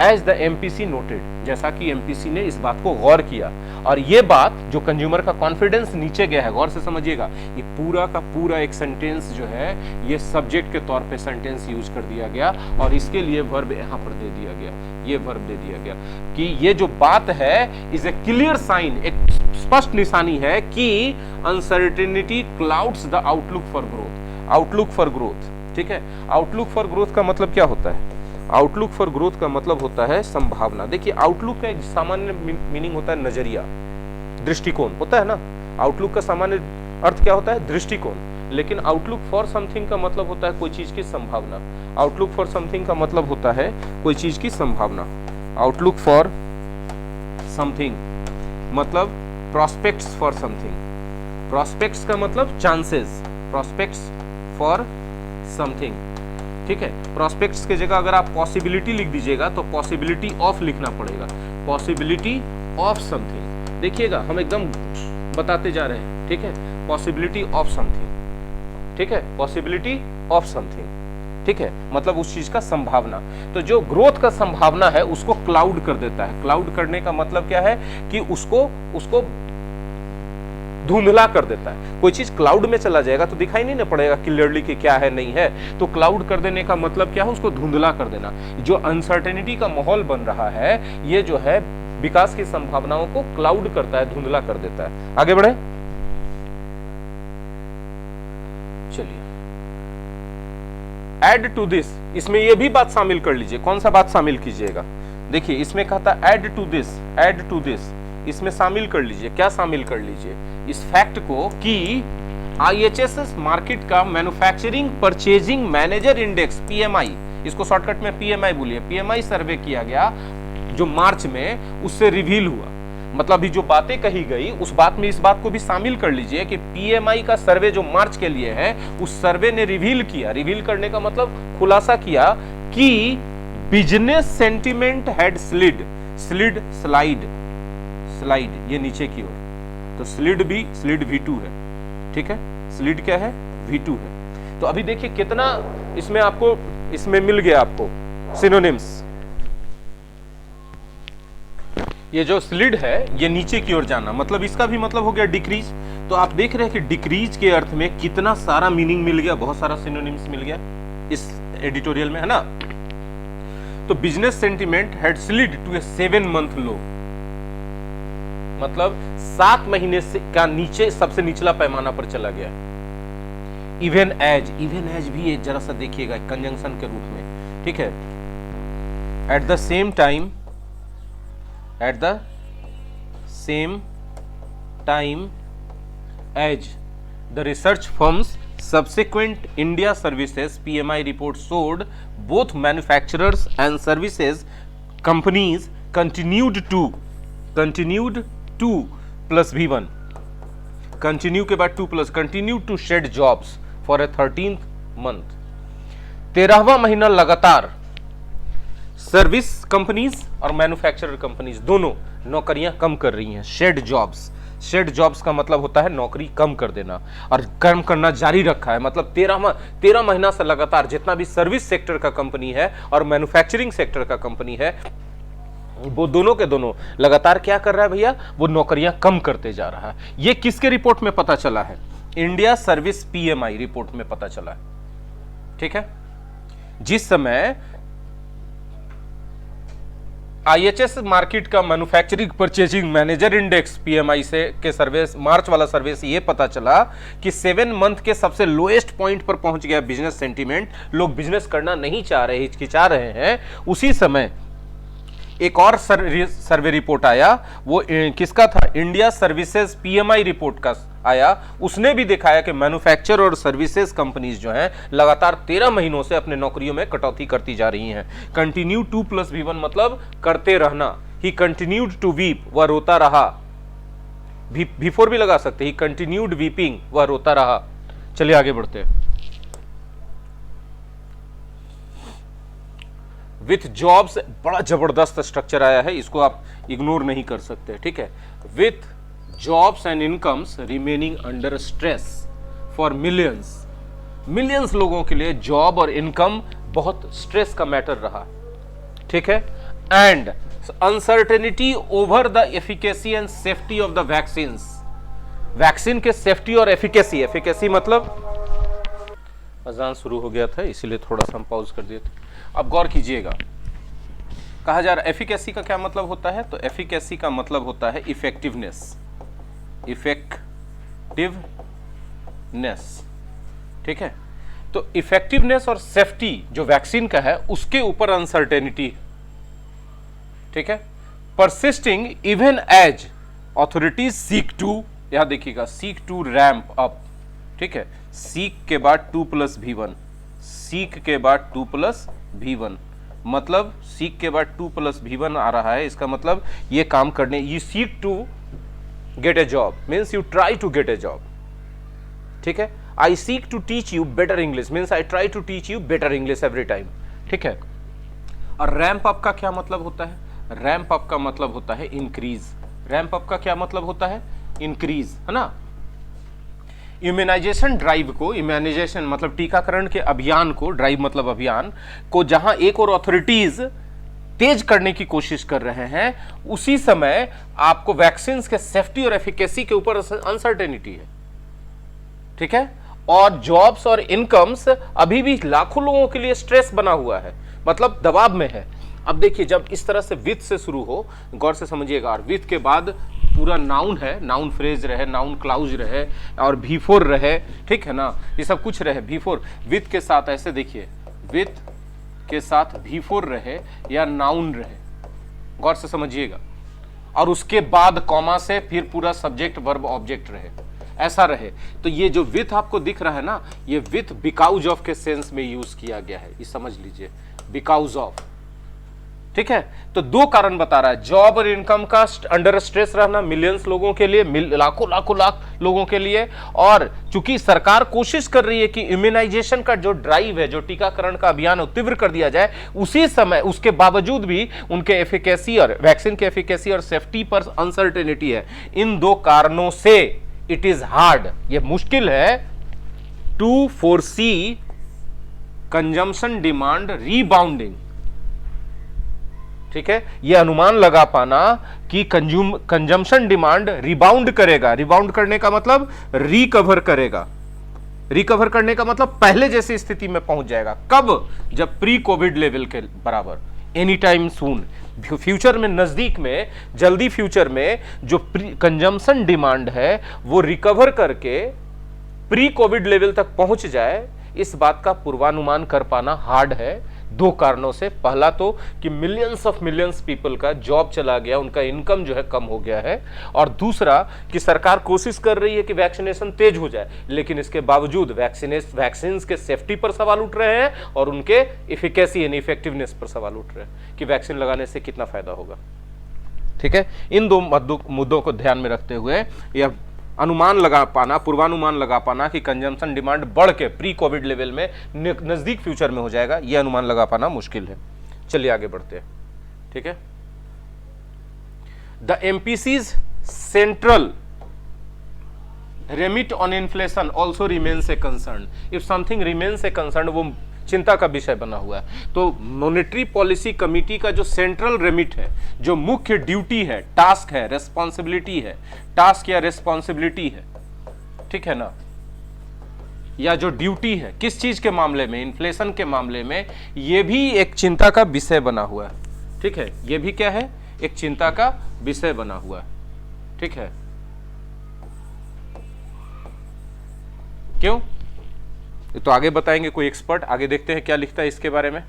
एज द एमपीसी नोटेड, जैसा कि एमपीसी ने इस बात को गौर किया। और ये बात जो कंज्यूमर का कॉन्फिडेंस नीचे गया है, गौर से समझिएगा, ये पूरा का पूरा एक सेंटेंस जो है ये सब्जेक्ट के तौर पे सेंटेंस यूज कर दिया गया, और इसके लिए वर्ब यहाँ पर दे दिया गया, ये वर्ब दे दिया गया कि ये जो बात है इज ए क्लियर साइन, एक स्पष्ट निशानी है कि uncertainty clouds the outlook for growth, outlook for growth, ठीक है। आउटलुक फॉर ग्रोथ का मतलब क्या होता है, आउटलुक फॉर ग्रोथ का मतलब होता है संभावना। देखिए आउटलुक का एक सामान्य मीनिंग होता है नजरिया, दृष्टिकोण होता है ना, आउटलुक का सामान्य अर्थ क्या होता है, दृष्टिकोण, लेकिन आउटलुक फॉर समथिंग का मतलब होता है कोई चीज की संभावना, आउटलुक फॉर समथिंग का मतलब होता है कोई चीज की संभावना, आउटलुक फॉर समथिंग मतलब प्रोस्पेक्ट्स फॉर समथिंग, प्रोस्पेक्ट्स का मतलब चांसेस, प्रोस्पेक्ट्स फॉर समथिंग, ठीक है। प्रोस्पेक्ट्स की जगह अगर आप पॉसिबिलिटी लिख दीजिएगा तो पॉसिबिलिटी ऑफ लिखना पड़ेगा, पॉसिबिलिटी ऑफ समथिंग, देखिएगा हम एकदम बताते जा रहे हैं, ठीक है। पॉसिबिलिटी ऑफ समथिंग, ठीक है, पॉसिबिलिटी ऑफ समथिंग, ठीक है, मतलब उस चीज का संभावना। तो जो ग्रोथ का संभावना है उसको क्लाउड कर देता है। क्लाउड करने का मतलब क्या है कि उसको धुंधला कर देता है। कोई चीज क्लाउड में चला जाएगा तो दिखाई नहीं ना पड़ेगा क्लियरली कि क्या है नहीं है। तो क्लाउड कर देने का मतलब क्या है, उसको धुंधला कर देना। जो अनसर्टेनिटी का माहौल बन रहा है, ये जो है विकास की संभावनाओं को क्लाउड करता है, धुंधला कर देता है। आगे बढ़े, चलिए। एड टू दिस, इसमें यह भी बात शामिल कर लीजिए। कौन सा बात शामिल कीजिएगा, देखिए इसमें कहता है add to this, add to this, इसमें शामिल कर लीजिए। क्या शामिल कर लीजिए, इस फैक्ट को कि IHS मार्केट का manufacturing purchasing manager index PMI, इसको शॉर्टकट में PMI बोलिए, PMI सर्वे किया गया जो मार्च में, उससे रिवील हुआ। मतलब अभी जो बातें कही गई उस बात में इस बात को भी शामिल कर लीजिए कि PMI का सर्वे जो मार्च के लिए है, उस सर्वे ने रिवील किया, रिवील करने का मतलब खुलासा किया कि business sentiment had slid, slide, ये नीचे की ओर। तो स्लिड V2 है, ठीक है, स्लिड क्या है, V2 है। तो अभी देखिए कितना इसमें आपको, इसमें मिल गया आपको सिनोनिम्स। ये जो स्लिड है ये नीचे की ओर जाना, मतलब इसका भी मतलब हो गया डिक्रीज। तो आप देख रहे हैं कि डिक्रीज के अर्थ में कितना सारा मीनिंग मिल गया, बहुत सारा सिनोनिम्स मिल गया इस एडिटोरियल में, है ना। तो business sentiment had slid to a 7 month low, मतलब 7 महीने से का नीचे सबसे निचला पैमाना पर चला गया। इवन एज भी जरा सा देखिएगा कंजंक्शन के रूप में, ठीक है। At the same time as the research firms subsequent India services PMI report showed both manufacturers and services companies continued to plus V1, continue के बाद 2 plus, continue to shed jobs for a 13th month। 13वां महीना लगातार service companies और manufacturer companies दोनों नौकरियां कम कर रही हैं। शेड जॉब्स का मतलब होता है नौकरी कम कर देना, और कम करना जारी रखा है। मतलब 13 महीना से लगातार जितना भी सर्विस सेक्टर का कंपनी है और मैन्युफैक्चरिंग सेक्टर का कंपनी है, वो दोनों के दोनों लगातार क्या कर रहा है भैया, वो नौकरियां कम करते जा रहा है। ये किसके रिपोर्ट में पता चला है, इंडिया सर्विस PMI रिपोर्ट में पता चला है, ठीक है। जिस समय IHS मार्केट का manufacturing purchasing manager index PMI से के सर्वे, मार्च वाला सर्वे से ये पता चला कि 7 मंथ के सबसे लोएस्ट पॉइंट पर पहुंच गया बिजनेस सेंटीमेंट, लोग बिजनेस करना नहीं चाह रहे, हिचकिचा रहे हैं। उसी समय एक और सर्वे रिपोर्ट आया, वो किसका था, इंडिया सर्विसेज PMI रिपोर्ट का आया। उसने भी दिखाया कि मैन्युफैक्चर और सर्विसेज कंपनीज जो हैं लगातार 13 महीनों से अपने नौकरियों में कटौती करती जा रही हैं। कंटिन्यू 2 plus V1 मतलब करते रहना। ही कंटिन्यूड टू वीप, वह रोता रहा। V4 भी लगा सकते, ही कंटिन्यूड वीपिंग, वह रोता रहा। चलिए आगे बढ़ते हैं। विथ जॉब्स, बड़ा जबरदस्त स्ट्रक्चर आया है, इसको आप इग्नोर नहीं कर सकते, ठीक है। With jobs and incomes remaining under stress for millions लोगों के लिए जॉब और इनकम बहुत स्ट्रेस का मैटर रहा, ठीक है। And uncertainty over the efficacy and safety of the vaccine के सेफ्टी और एफिकेसी मतलब अजान शुरू हो गया था इसीलिए थोड़ा सा हम पॉज कर दिए थे। अब गौर कीजिएगा, कहा जा रहा है एफिकेसी का क्या मतलब होता है, तो एफिकेसी का मतलब होता है इफेक्टिवनेस, ठीक है। तो इफेक्टिवनेस और सेफ्टी जो वैक्सीन का है उसके ऊपर अनसर्टेनिटी, ठीक है। Persisting even as authorities seek to, यहां देखिएगा सीक टू रैम्प अप, ठीक है। सीक के बाद 2 plus V1, सीक के बाद 2 plus V1 मतलब सीक के बाद 2 plus V1 आ रहा है। इसका मतलब ये काम करने, you seek to get a job means you try to get a job, ठीक है। I seek to teach you better English means I try to teach you better English every time, ठीक है। और रैंप अप का क्या मतलब होता है, रैंप अप का मतलब होता है इंक्रीज, रैंप अप का क्या मतलब होता है? इंक्रीज, है ना। इम्यूनाइजेशन ड्राइव को, इम्यूनाइजेशन मतलब टीकाकरण के अभियान को, ड्राइव मतलब अभियान को जहां एक और अथॉरिटीज तेज करने की कोशिश कर रहे हैं, उसी समय आपको वैक्सीन के सेफ्टी और एफिकेसी के ऊपर अनसर्टेनिटी है, ठीक है। और जॉब्स और इनकम्स अभी भी लाखों लोगों के लिए स्ट्रेस बना हुआ है, मतलब दबाव में है। अब देखिए, जब इस तरह से विथ से शुरू हो, गौर से समझिएगा, और विथ के बाद पूरा नाउन है, नाउन फ्रेज रहे, नाउन क्लाउज रहे, और V4 रहे, ठीक है ना, ये सब कुछ रहे। V4 विथ के साथ ऐसे देखिए, विथ के साथ V4 रहे या नाउन रहे, गौर से समझिएगा, और उसके बाद कॉमा से फिर पूरा सब्जेक्ट वर्ब ऑब्जेक्ट रहे, ऐसा रहे। तो ये जो विथ आपको दिख रहा है ना, ये विथ बिकॉज ऑफ के सेंस में यूज किया गया है, ये समझ लीजिए, बिकॉज ऑफ, ठीक है। तो दो कारण बता रहा है, जॉब और इनकम का अंडर स्ट्रेस रहना मिलियंस लोगों के लिए, लाखों लाख लोगों के लिए, और चूंकि सरकार कोशिश कर रही है कि इम्यूनाइजेशन का जो ड्राइव है, जो टीकाकरण का अभियान है, तीव्र कर दिया जाए, उसी समय उसके बावजूद भी उनके एफिकेसी और वैक्सीन के एफिकेसी और सेफ्टी पर अनसर्टेनिटी है। इन दो कारणों से इट इज हार्ड, ये मुश्किल है, टू फोरसी कंजम्पशन डिमांड रीबाउंडिंग, ठीक है। यह अनुमान लगा पाना कि कंजम्पशन डिमांड रिबाउंड करेगा। रिबाउंड करने का मतलब रिकवर करेगा, रिकवर करने का मतलब पहले जैसी स्थिति में पहुंच जाएगा। कब? जब प्री कोविड लेवल के बराबर, एनी टाइम सून, फ्यूचर में, नजदीक में, जल्दी फ्यूचर में जो कंजम्पशन डिमांड है वो रिकवर करके प्री कोविड लेवल तक पहुंच जाए, इस बात का पूर्वानुमान कर पाना हार्ड है, दो कारणों से। पहला तो कि मिलियंस पीपल का जॉब चला गया, उनका इनकम जो है कम हो गया है, और दूसरा कि सरकार कोशिश कर रही है कि वैक्सीनेशन तेज हो जाए, लेकिन इसके बावजूद वैक्सीन के सेफ्टी पर सवाल उठ रहे हैं और उनके इफिकेसी यानी इफेक्टिवनेस पर सवाल उठ रहे हैं कि वैक्सीन लगाने से कितना फायदा होगा, ठीक है। इन दो मुद्दों को ध्यान में रखते हुए यह अनुमान लगा पाना, पूर्वानुमान लगा पाना कि कंजम्पशन डिमांड बढ़ के प्री कोविड लेवल में नजदीक फ्यूचर में हो जाएगा, यह अनुमान लगा पाना मुश्किल है। चलिए आगे बढ़ते हैं, ठीक है। The MPC's central remit on inflation also remains a concern. If something remains a concern, वो चिंता का विषय बना हुआ है। तो मॉनेटरी पॉलिसी कमिटी का जो सेंट्रल रेमिट है, जो मुख्य ड्यूटी है, टास्क है, रेस्पॉन्सिबिलिटी है, टास्क या रेस्पॉन्सिबिलिटी है, ठीक है ना, या जो ड्यूटी है, किस चीज के मामले में? इन्फ्लेशन के मामले में, यह भी एक चिंता का विषय बना हुआ है, ठीक है। यह भी क्या है? एक चिंता का विषय बना हुआ है, ठीक है। क्यों? तो आगे बताएंगे कोई एक्सपर्ट। आगे देखते हैं क्या लिखता है इसके बारे में।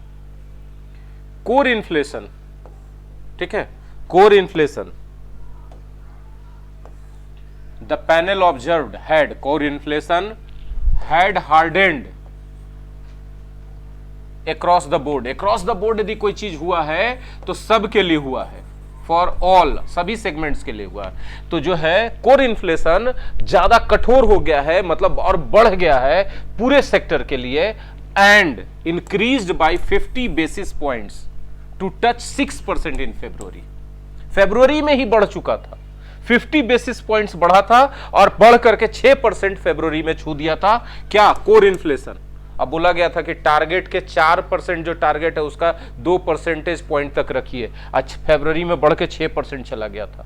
कोर इन्फ्लेशन, ठीक है, core inflation, the panel observed had core inflation had hardened across the board. Across the board यदि कोई चीज हुआ है तो सबके लिए हुआ है, फॉर ऑल, सभी सेगमेंट्स के लिए हुआ है। तो जो है कोर इन्फ्लेशन ज्यादा कठोर हो गया है, मतलब और बढ़ गया है पूरे सेक्टर के लिए, and increased by 50 basis points to touch 6% in February में ही बढ़ चुका था, 50 बेसिस पॉइंट्स बढ़ा था और बढ़ करके 6% फरवरी में छू दिया था। क्या? Core inflation. अब बोला गया था कि टारगेट के 4% जो टारगेट है उसका 2 परसेंटेज पॉइंट तक रखिए, अच्छा फरवरी में बढ़ के 6% चला गया था।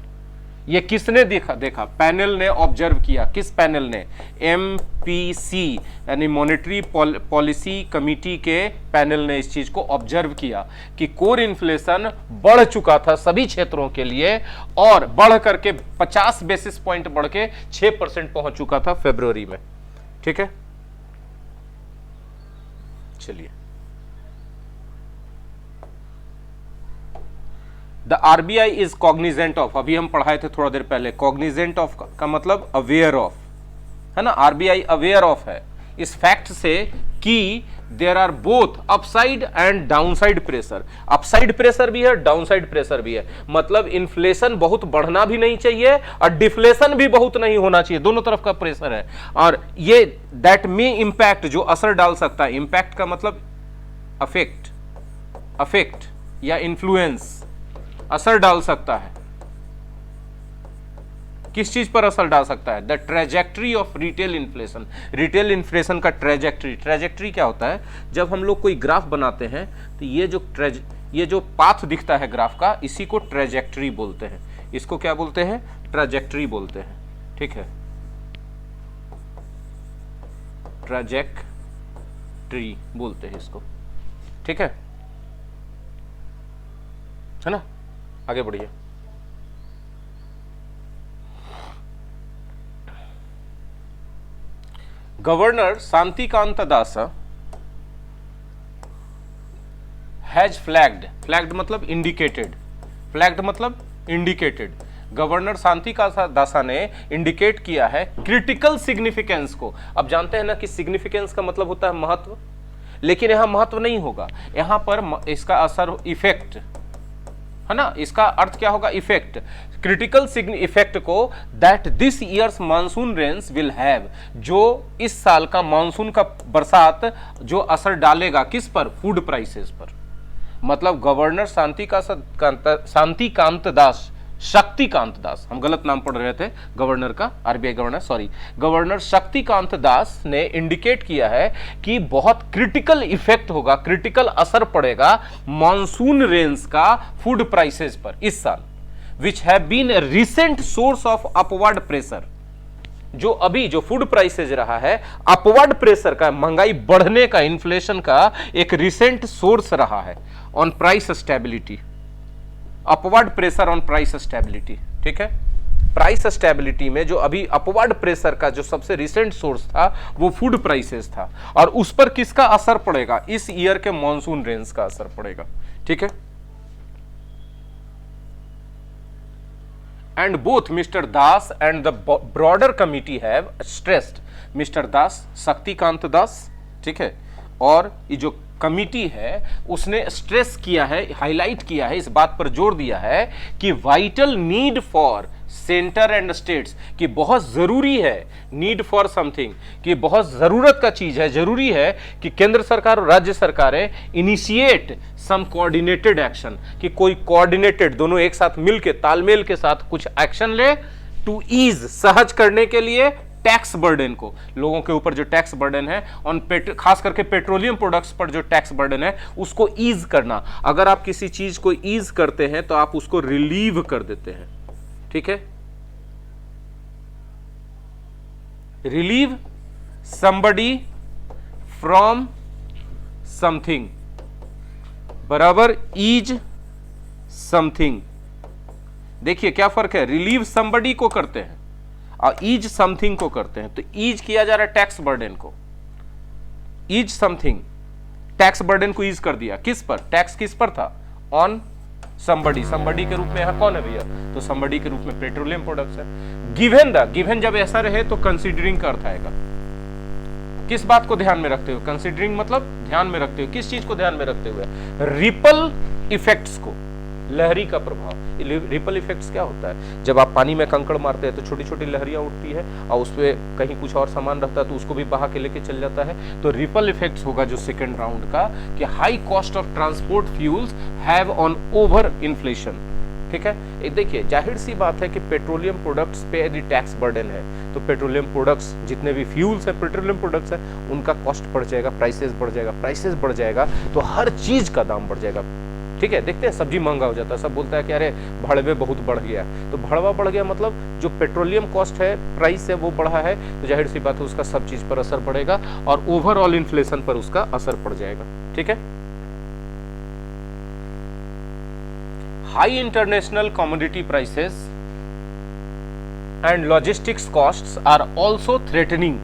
ये किसने देखा? पैनल ने ऑब्जर्व किया। किस पैनल ने? एमपीसी यानी मॉनेटरी पॉलिसी कमिटी के पैनल ने इस चीज को ऑब्जर्व किया कि कोर इन्फ्लेशन बढ़ चुका था सभी क्षेत्रों के लिए, और बढ़ करके 50 बेसिस पॉइंट बढ़ के 6% पहुंच चुका था फरवरी में, ठीक है। चलिए, the RBI is Cognizant of, अभी हम पढ़ाए थे थोड़ा देर पहले, कॉग्निजेंट ऑफ का मतलब अवेयर ऑफ, है ना। आरबीआई अवेयर ऑफ है इस फैक्ट से कि there are both upside and downside pressure. Upside pressure भी है, डाउनसाइड प्रेशर भी है, मतलब इन्फ्लेशन बहुत बढ़ना भी नहीं चाहिए और डिफ्लेशन भी बहुत नहीं होना चाहिए, दोनों तरफ का प्रेशर है। और ये दैट मे इंपैक्ट, जो असर डाल सकता है, इंपैक्ट का मतलब अफेक्ट या इन्फ्लुएंस, असर डाल सकता है, किस चीज पर असर डाल सकता है? The trajectory of retail inflation. Retail inflation का ट्रेजेक्ट्री, ट्रेजेक्ट्री क्या होता है? जब हम लोग कोई ग्राफ बनाते हैं तो ये जो पाथ दिखता है ग्राफ का, इसी को ट्रेजेक्ट्री बोलते हैं। इसको क्या बोलते हैं? ट्रेजेक्ट्री बोलते हैं। ठीक है, ट्रेजेक्ट्री बोलते हैं इसको। ठीक है ना? आगे बढ़िए। गवर्नर शांतिकांत दास हैज फ्लैग्ड मतलब इंडिकेटेड, फ्लैग्ड मतलब इंडिकेटेड। गवर्नर शांतिकांत दासा ने इंडिकेट किया है क्रिटिकल सिग्निफिकेंस को। अब जानते हैं ना कि सिग्निफिकेंस का मतलब होता है महत्व, लेकिन यहां महत्व नहीं होगा, यहां पर इसका असर इफेक्ट है ना, इसका अर्थ क्या होगा? इफेक्ट। क्रिटिकल इफेक्ट को that this year's monsoon rains will have, जो इस साल का मानसून का बरसात जो असर डालेगा किस पर? फूड प्राइसेस पर। मतलब गवर्नर शांतिकांत दास, शक्तिकांत दास, हम गलत नाम पढ़ रहे थे गवर्नर का, RBI governor, sorry, governor Shaktikanta Das ने इंडिकेट किया है कि बहुत क्रिटिकल इफेक्ट होगा, क्रिटिकल असर पड़ेगा मॉनसून रेन्स का फूड प्राइसेस पर इस साल, which have been a recent source of upward pressure. जो अभी जो फूड प्राइसेज रहा है, अपवर्ड प्रेशर का, महंगाई बढ़ने का, इन्फ्लेशन का एक रिसेंट सोर्स रहा है on price stability, upward pressure on price stability. ठीक है, प्राइस स्टेबिलिटी में जो अभी अपवर्ड प्रेशर का जो सबसे रिसेंट सोर्स था वो फूड प्राइसेस था, और उस पर किसका असर पड़ेगा? इस ईयर के मॉनसून रेंज का असर पड़ेगा। ठीक है, and both mister Das and the broader committee have stressed, mister Das, Shaktikanta Das, ठीक है, और ये जो कमिटी है उसने स्ट्रेस किया है, हाईलाइट किया है, इस बात पर जोर दिया है कि vital need for centre and states, कि बहुत जरूरी है, नीड फॉर समथिंग, कि बहुत जरूरत का चीज है, जरूरी है कि केंद्र सरकार और राज्य सरकारें इनिशिएट सम कोऑर्डिनेटेड एक्शन, कि कोई कोऑर्डिनेटेड, दोनों एक साथ मिलके तालमेल के साथ कुछ एक्शन ले, टू ईज, सहज करने के लिए टैक्स बर्डन को, लोगों के ऊपर जो टैक्स बर्डन है ऑन खास करके पेट्रोलियम प्रोडक्ट्स पर जो टैक्स बर्डन है उसको ईज करना। अगर आप किसी चीज को ईज करते हैं तो आप उसको रिलीव कर देते हैं। ठीक है, रिलीव समबडी फ्रॉम समथिंग बराबर ईज समथिंग। देखिए क्या फर्क है, रिलीव समबडी को करते हैं और ईज समथिंग को करते हैं। तो ईज किया जा रहा है टैक्स बर्डन को, ईज समथिंग, टैक्स बर्डन को ईज कर दिया, किस पर? टैक्स किस पर था? On somebody. समबडी के रूप में यहां कौन है भैया? तो समबडी के रूप में पेट्रोलियम प्रोडक्ट्स है। गिवन जब ऐसा रहे तो कंसीडरिंग का अर्थ आएगा। किस बात को ध्यान में रखते हुए? कंसीडरिंग मतलब ध्यान में रखते हुए, किस चीज को ध्यान में रखते हुए? रिपल इफेक्ट्स को, लहरी का प्रभाव। रिपल इफेक्ट्स क्या होता है? जब आप पानी में कंकड़ मारते हैं तो छोटी छोटी लहरियां उठती है और उस पे कहीं कुछ और सामान रहता है तो उसको भी बहा के लेके चल जाता है। तो रिपल इफेक्ट्स होगा जो सेकंड राउंड का, कि high cost of transport fuels have on over inflation. ठीक है, देखिए जाहिर सी बात है कि पेट्रोलियम प्रोडक्ट्स पे यदि टैक्स बर्डन है तो पेट्रोलियम प्रोडक्ट्स जितने भी फ्यूल्स है, पेट्रोलियम प्रोडक्ट्स है, उनका कॉस्ट बढ़ जाएगा, प्राइसेस बढ़ जाएगा, प्राइसेस बढ़ जाएगा तो हर चीज का दाम बढ़ जाएगा। ठीक है, देखते हैं सब्जी महंगा हो जाता है, सब बोलता है कि अरे भड़वे बहुत बढ़ गया, तो भड़वा बढ़ गया मतलब जो पेट्रोलियम कॉस्ट है, प्राइस है, वो बढ़ा है, तो जाहिर सी बात है उसका सब चीज पर असर पड़ेगा और ओवरऑल इन्फ्लेशन पर उसका असर पड़ जाएगा। ठीक है, high international commodity prices and logistics costs are also threatening.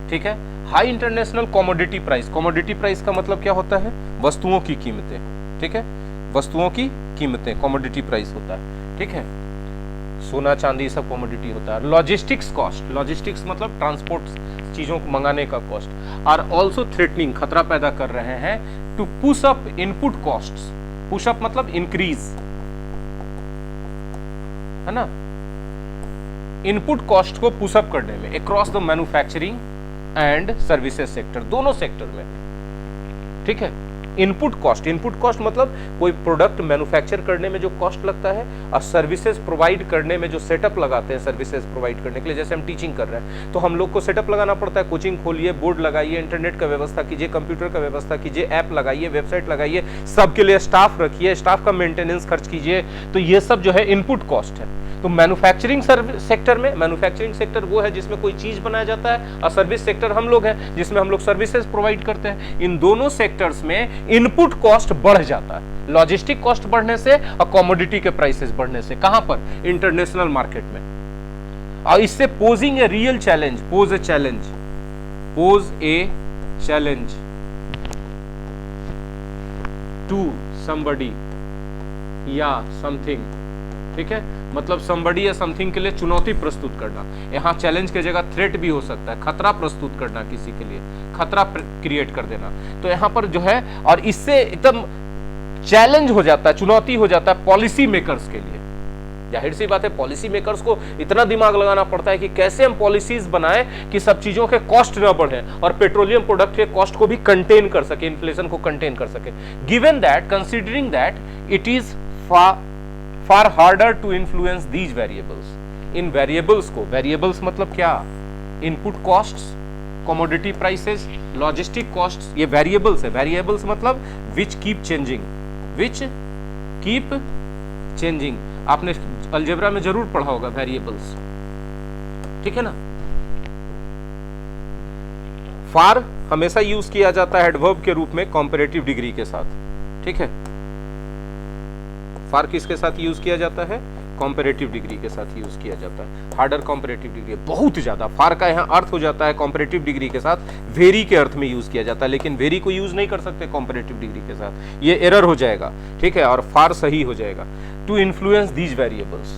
ठीक है, high international commodity price, commodity price का मतलब क्या होता है? वस्तुओं की कीमतें। ठीक है, वस्तुओं की कीमतें कमोडिटी प्राइस होता है। ठीक है, सोना चांदी सब कमोडिटी होता है। लॉजिस्टिक्स कॉस्ट, लॉजिस्टिक्स मतलब ट्रांसपोर्ट, चीजों को मंगाने का कॉस्ट, आर ऑल्सो थ्रेटनिंग, खतरा पैदा कर रहे हैं, to push up input costs. Push up मतलब इंक्रीज, है ना, इनपुट कॉस्ट को पुश अप करने में across the manufacturing and services sector, दोनों सेक्टर में। ठीक है, इनपुट कॉस्ट मतलब कोई प्रोडक्ट मैन्युफैक्चर करने में जो कॉस्ट लगता है और सर्विसेज प्रोवाइड करने में जो सेटअप लगाते हैं सर्विसेज प्रोवाइड करने के लिए। जैसे हम टीचिंग कर रहे हैं तो हम लोग को सेटअप लगाना पड़ता है, कोचिंग खोलिए, बोर्ड लगाइए, इंटरनेट का व्यवस्था कीजिए, कंप्यूटर का व्यवस्था कीजिए, ऐप लगाइए, वेबसाइट लगाइए, सबके लिए स्टाफ रखिए, स्टाफ का मेंटेनेंस खर्च कीजिए। तो ये सब जो है इनपुट कॉस्ट है। तो मैन्युफैक्चरिंग सेक्टर में, मैन्युफैक्चरिंग सेक्टर वो है जिसमें कोई चीज बनाया जाता है, और सर्विस सेक्टर हम लोग हैं जिसमें हम लोग सर्विसेज प्रोवाइड करते हैं। इन दोनों सेक्टर्स में इनपुट कॉस्ट बढ़ जाता है, लॉजिस्टिक कॉस्ट बढ़ने से और कमोडिटी के प्राइसेस बढ़ने से। कहां पर? इंटरनेशनल मार्केट में। और इससे posing a real challenge, pose a challenge to somebody या समथिंग, ठीक है, मतलब समबडी या समथिंग के लिए चुनौती प्रस्तुत करना। यहाँ चैलेंज की जगह थ्रेट भी हो सकता है, खतरा प्रस्तुत करना, किसी के लिए खतरा क्रिएट कर देना। तो यहाँ पर जो है, और इससे एकदम चैलेंज हो जाता है, चुनौती हो जाता है पॉलिसी मेकर्स के लिए। जाहिर सी बात है, पॉलिसी मेकर्स को इतना दिमाग लगाना पड़ता है कि कैसे हम पॉलिसीज बनाएं कि सब चीजों के कॉस्ट ना बढ़े और पेट्रोलियम प्रोडक्ट के कॉस्ट को भी कंटेन कर सके, इन्फ्लेशन को कंटेन कर सके। Given that, considering that it is far harder to influence these variables. In variables को, वेरिएबल्स मतलब क्या? Input costs, commodity prices, logistic costs, ये वेरिएबल्स है। वेरिएबल्स मतलब विच कीप चेंजिंग। आपने अलजेब्रा में जरूर पढ़ा होगा वेरिएबल्स, ठीक है ना। फार हमेशा यूज किया जाता है एडवर्ब के रूप में कंपैरेटिव डिग्री के साथ, ठीक है। फार किसके साथ यूज किया जाता है? कंपैरेटिव डिग्री के साथ यूज किया जाता है। हार्डर कंपैरेटिव डिग्री, बहुत ज्यादा। फार का यहाँ अर्थ हो जाता है कंपैरेटिव डिग्री के साथ वेरी के अर्थ में यूज किया जाता है, लेकिन वेरी को यूज नहीं कर सकते कंपैरेटिव डिग्री के साथ, ये एरर हो जाएगा, ठीक है, और फार सही हो जाएगा। टू इन्फ्लुएंस दीज वेरिएबल्स,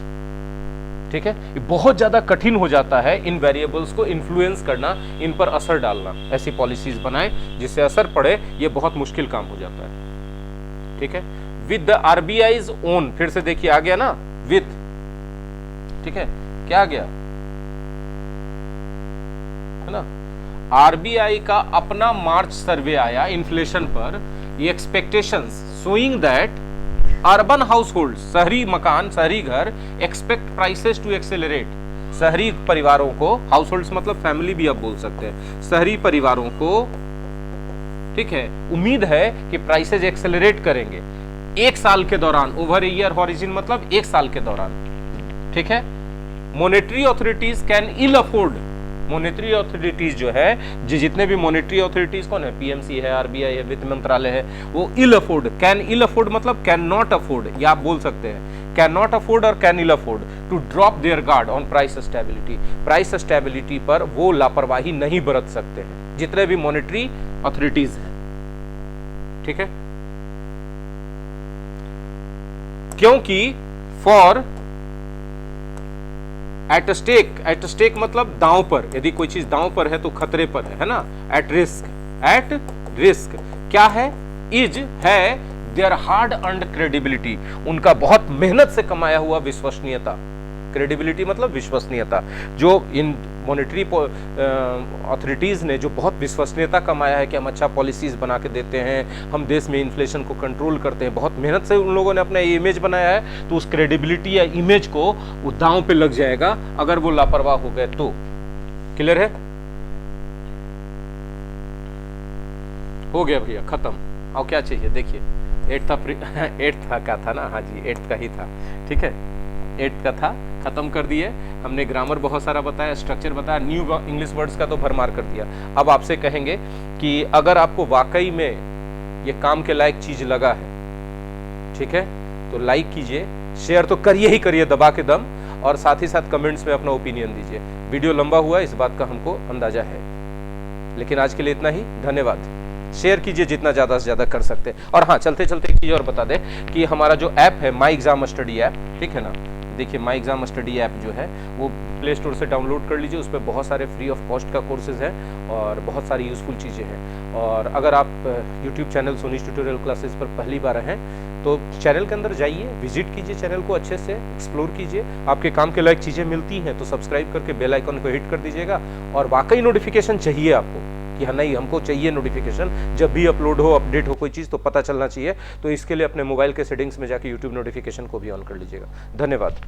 ठीक है, ये बहुत ज्यादा कठिन हो जाता है इन वेरिएबल्स को इन्फ्लुएंस करना, इन पर असर डालना। ऐसी पॉलिसीज बनाए जिससे असर पड़े, ये बहुत मुश्किल काम हो जाता है, ठीक है। विद द आरबीआईज ओन, फिर से देखिए आ गया ना, विथ, ठीक है, क्या आ गया है ना। आरबीआई का अपना मार्च सर्वे आया इन्फ्लेशन पर, ये expectations showing that urban household, शहरी मकान, शहरी घर, एक्सपेक्ट प्राइसेस टू एक्सेलरेट। शहरी परिवारों को, हाउसहोल्ड्स मतलब फैमिली भी आप बोल सकते हैं, शहरी परिवारों को, ठीक है, उम्मीद है कि प्राइसेस एक्सेलरेट करेंगे एक साल के दौरान। ओवर ईयर हॉरिजन मतलब एक साल के दौरान, ठीक है। Monetary authorities can ill afford, monetary authorities जो है, जितने भी मॉनेटरी अथॉरिटीज कौन है? पीएमसी है, आरबीआई है, वित्त मंत्रालय है, वो ill afford, can ill afford मतलब कैन नॉट अफोर्ड, या आप बोल सकते हैं कैन नॉट अफोर्ड और can ill afford to drop their guard on price stability. Price stability पर वो लापरवाही नहीं बरत सकते हैं जितने भी मॉनेटरी अथॉरिटीज हैं, ठीक है, क्योंकि फॉर एट स्टेक मतलब दांव पर, यदि कोई चीज दांव पर है तो खतरे पर है ना। एट रिस्क क्या है? इज है देयर हार्ड अर्न्ड क्रेडिबिलिटी, उनका बहुत मेहनत से कमाया हुआ विश्वसनीयता। क्रेडिबिलिटी मतलब विश्वसनीयता, जो इन मॉनेटरी अथॉरिटीज ने जो बहुत विश्वसनीयता कमाया है कि हम अच्छा पॉलिसीज बना के देते हैं, हम देश में इन्फ्लेशन को कंट्रोल करते हैं, बहुत मेहनत से उन लोगों ने अपना इमेज बनाया है, तो उस क्रेडिबिलिटी या इमेज को वो दांव पे लग जाएगा अगर वो लापरवाह हो गए तो। क्लियर है? हो गया भैया, खत्म। और क्या चाहिए? देखिए 8th का था ना, हाँ जी 8th का ही था, ठीक है, 8th का था, खत्म कर दिए हमने। ग्रामर बहुत सारा बताया, स्ट्रक्चर बताया, न्यू इंग्लिश वर्ड्स का तो भरमार कर दिया। अब आपसे कहेंगे कि अगर आपको वाकई में ये काम के लायक चीज लगा है, ठीक है, तो लाइक कीजिए, शेयर तो करिए ही करिए दबा के दम, और साथ ही साथ कमेंट्स में अपना ओपिनियन दीजिए। वीडियो लंबा हुआ इस बात का हमको अंदाजा है, लेकिन आज के लिए इतना ही। धन्यवाद। शेयर कीजिए जितना ज़्यादा से ज़्यादा कर सकते हैं। और हाँ, चलते चलते एक चीज़ और बता दें कि हमारा जो ऐप है माई एग्जाम स्टडी ऐप, ठीक है ना, देखिए माई एग्जाम स्टडी ऐप जो है वो प्ले स्टोर से डाउनलोड कर लीजिए। उस पर बहुत सारे फ्री ऑफ कॉस्ट का कोर्सेज हैं और बहुत सारी यूज़फुल चीज़ें हैं। और अगर आप यूट्यूब चैनल सोनीश ट्यूटोरियल क्लासेस पर पहली बार हैं तो चैनल के अंदर जाइए, विजिट कीजिए, चैनल को अच्छे से एक्सप्लोर कीजिए। आपके काम के लायक चीज़ें मिलती हैं तो सब्सक्राइब करके बेल आइकन को हिट कर दीजिएगा। और वाकई नोटिफिकेशन चाहिए आपको कि हाँ नहीं हमको चाहिए नोटिफिकेशन, जब भी अपलोड हो अपडेट हो कोई चीज़ तो पता चलना चाहिए। तो इसके लिए अपने मोबाइल के सेटिंग्स में जाके यूट्यूब नोटिफिकेशन को भी ऑन कर लीजिएगा। धन्यवाद।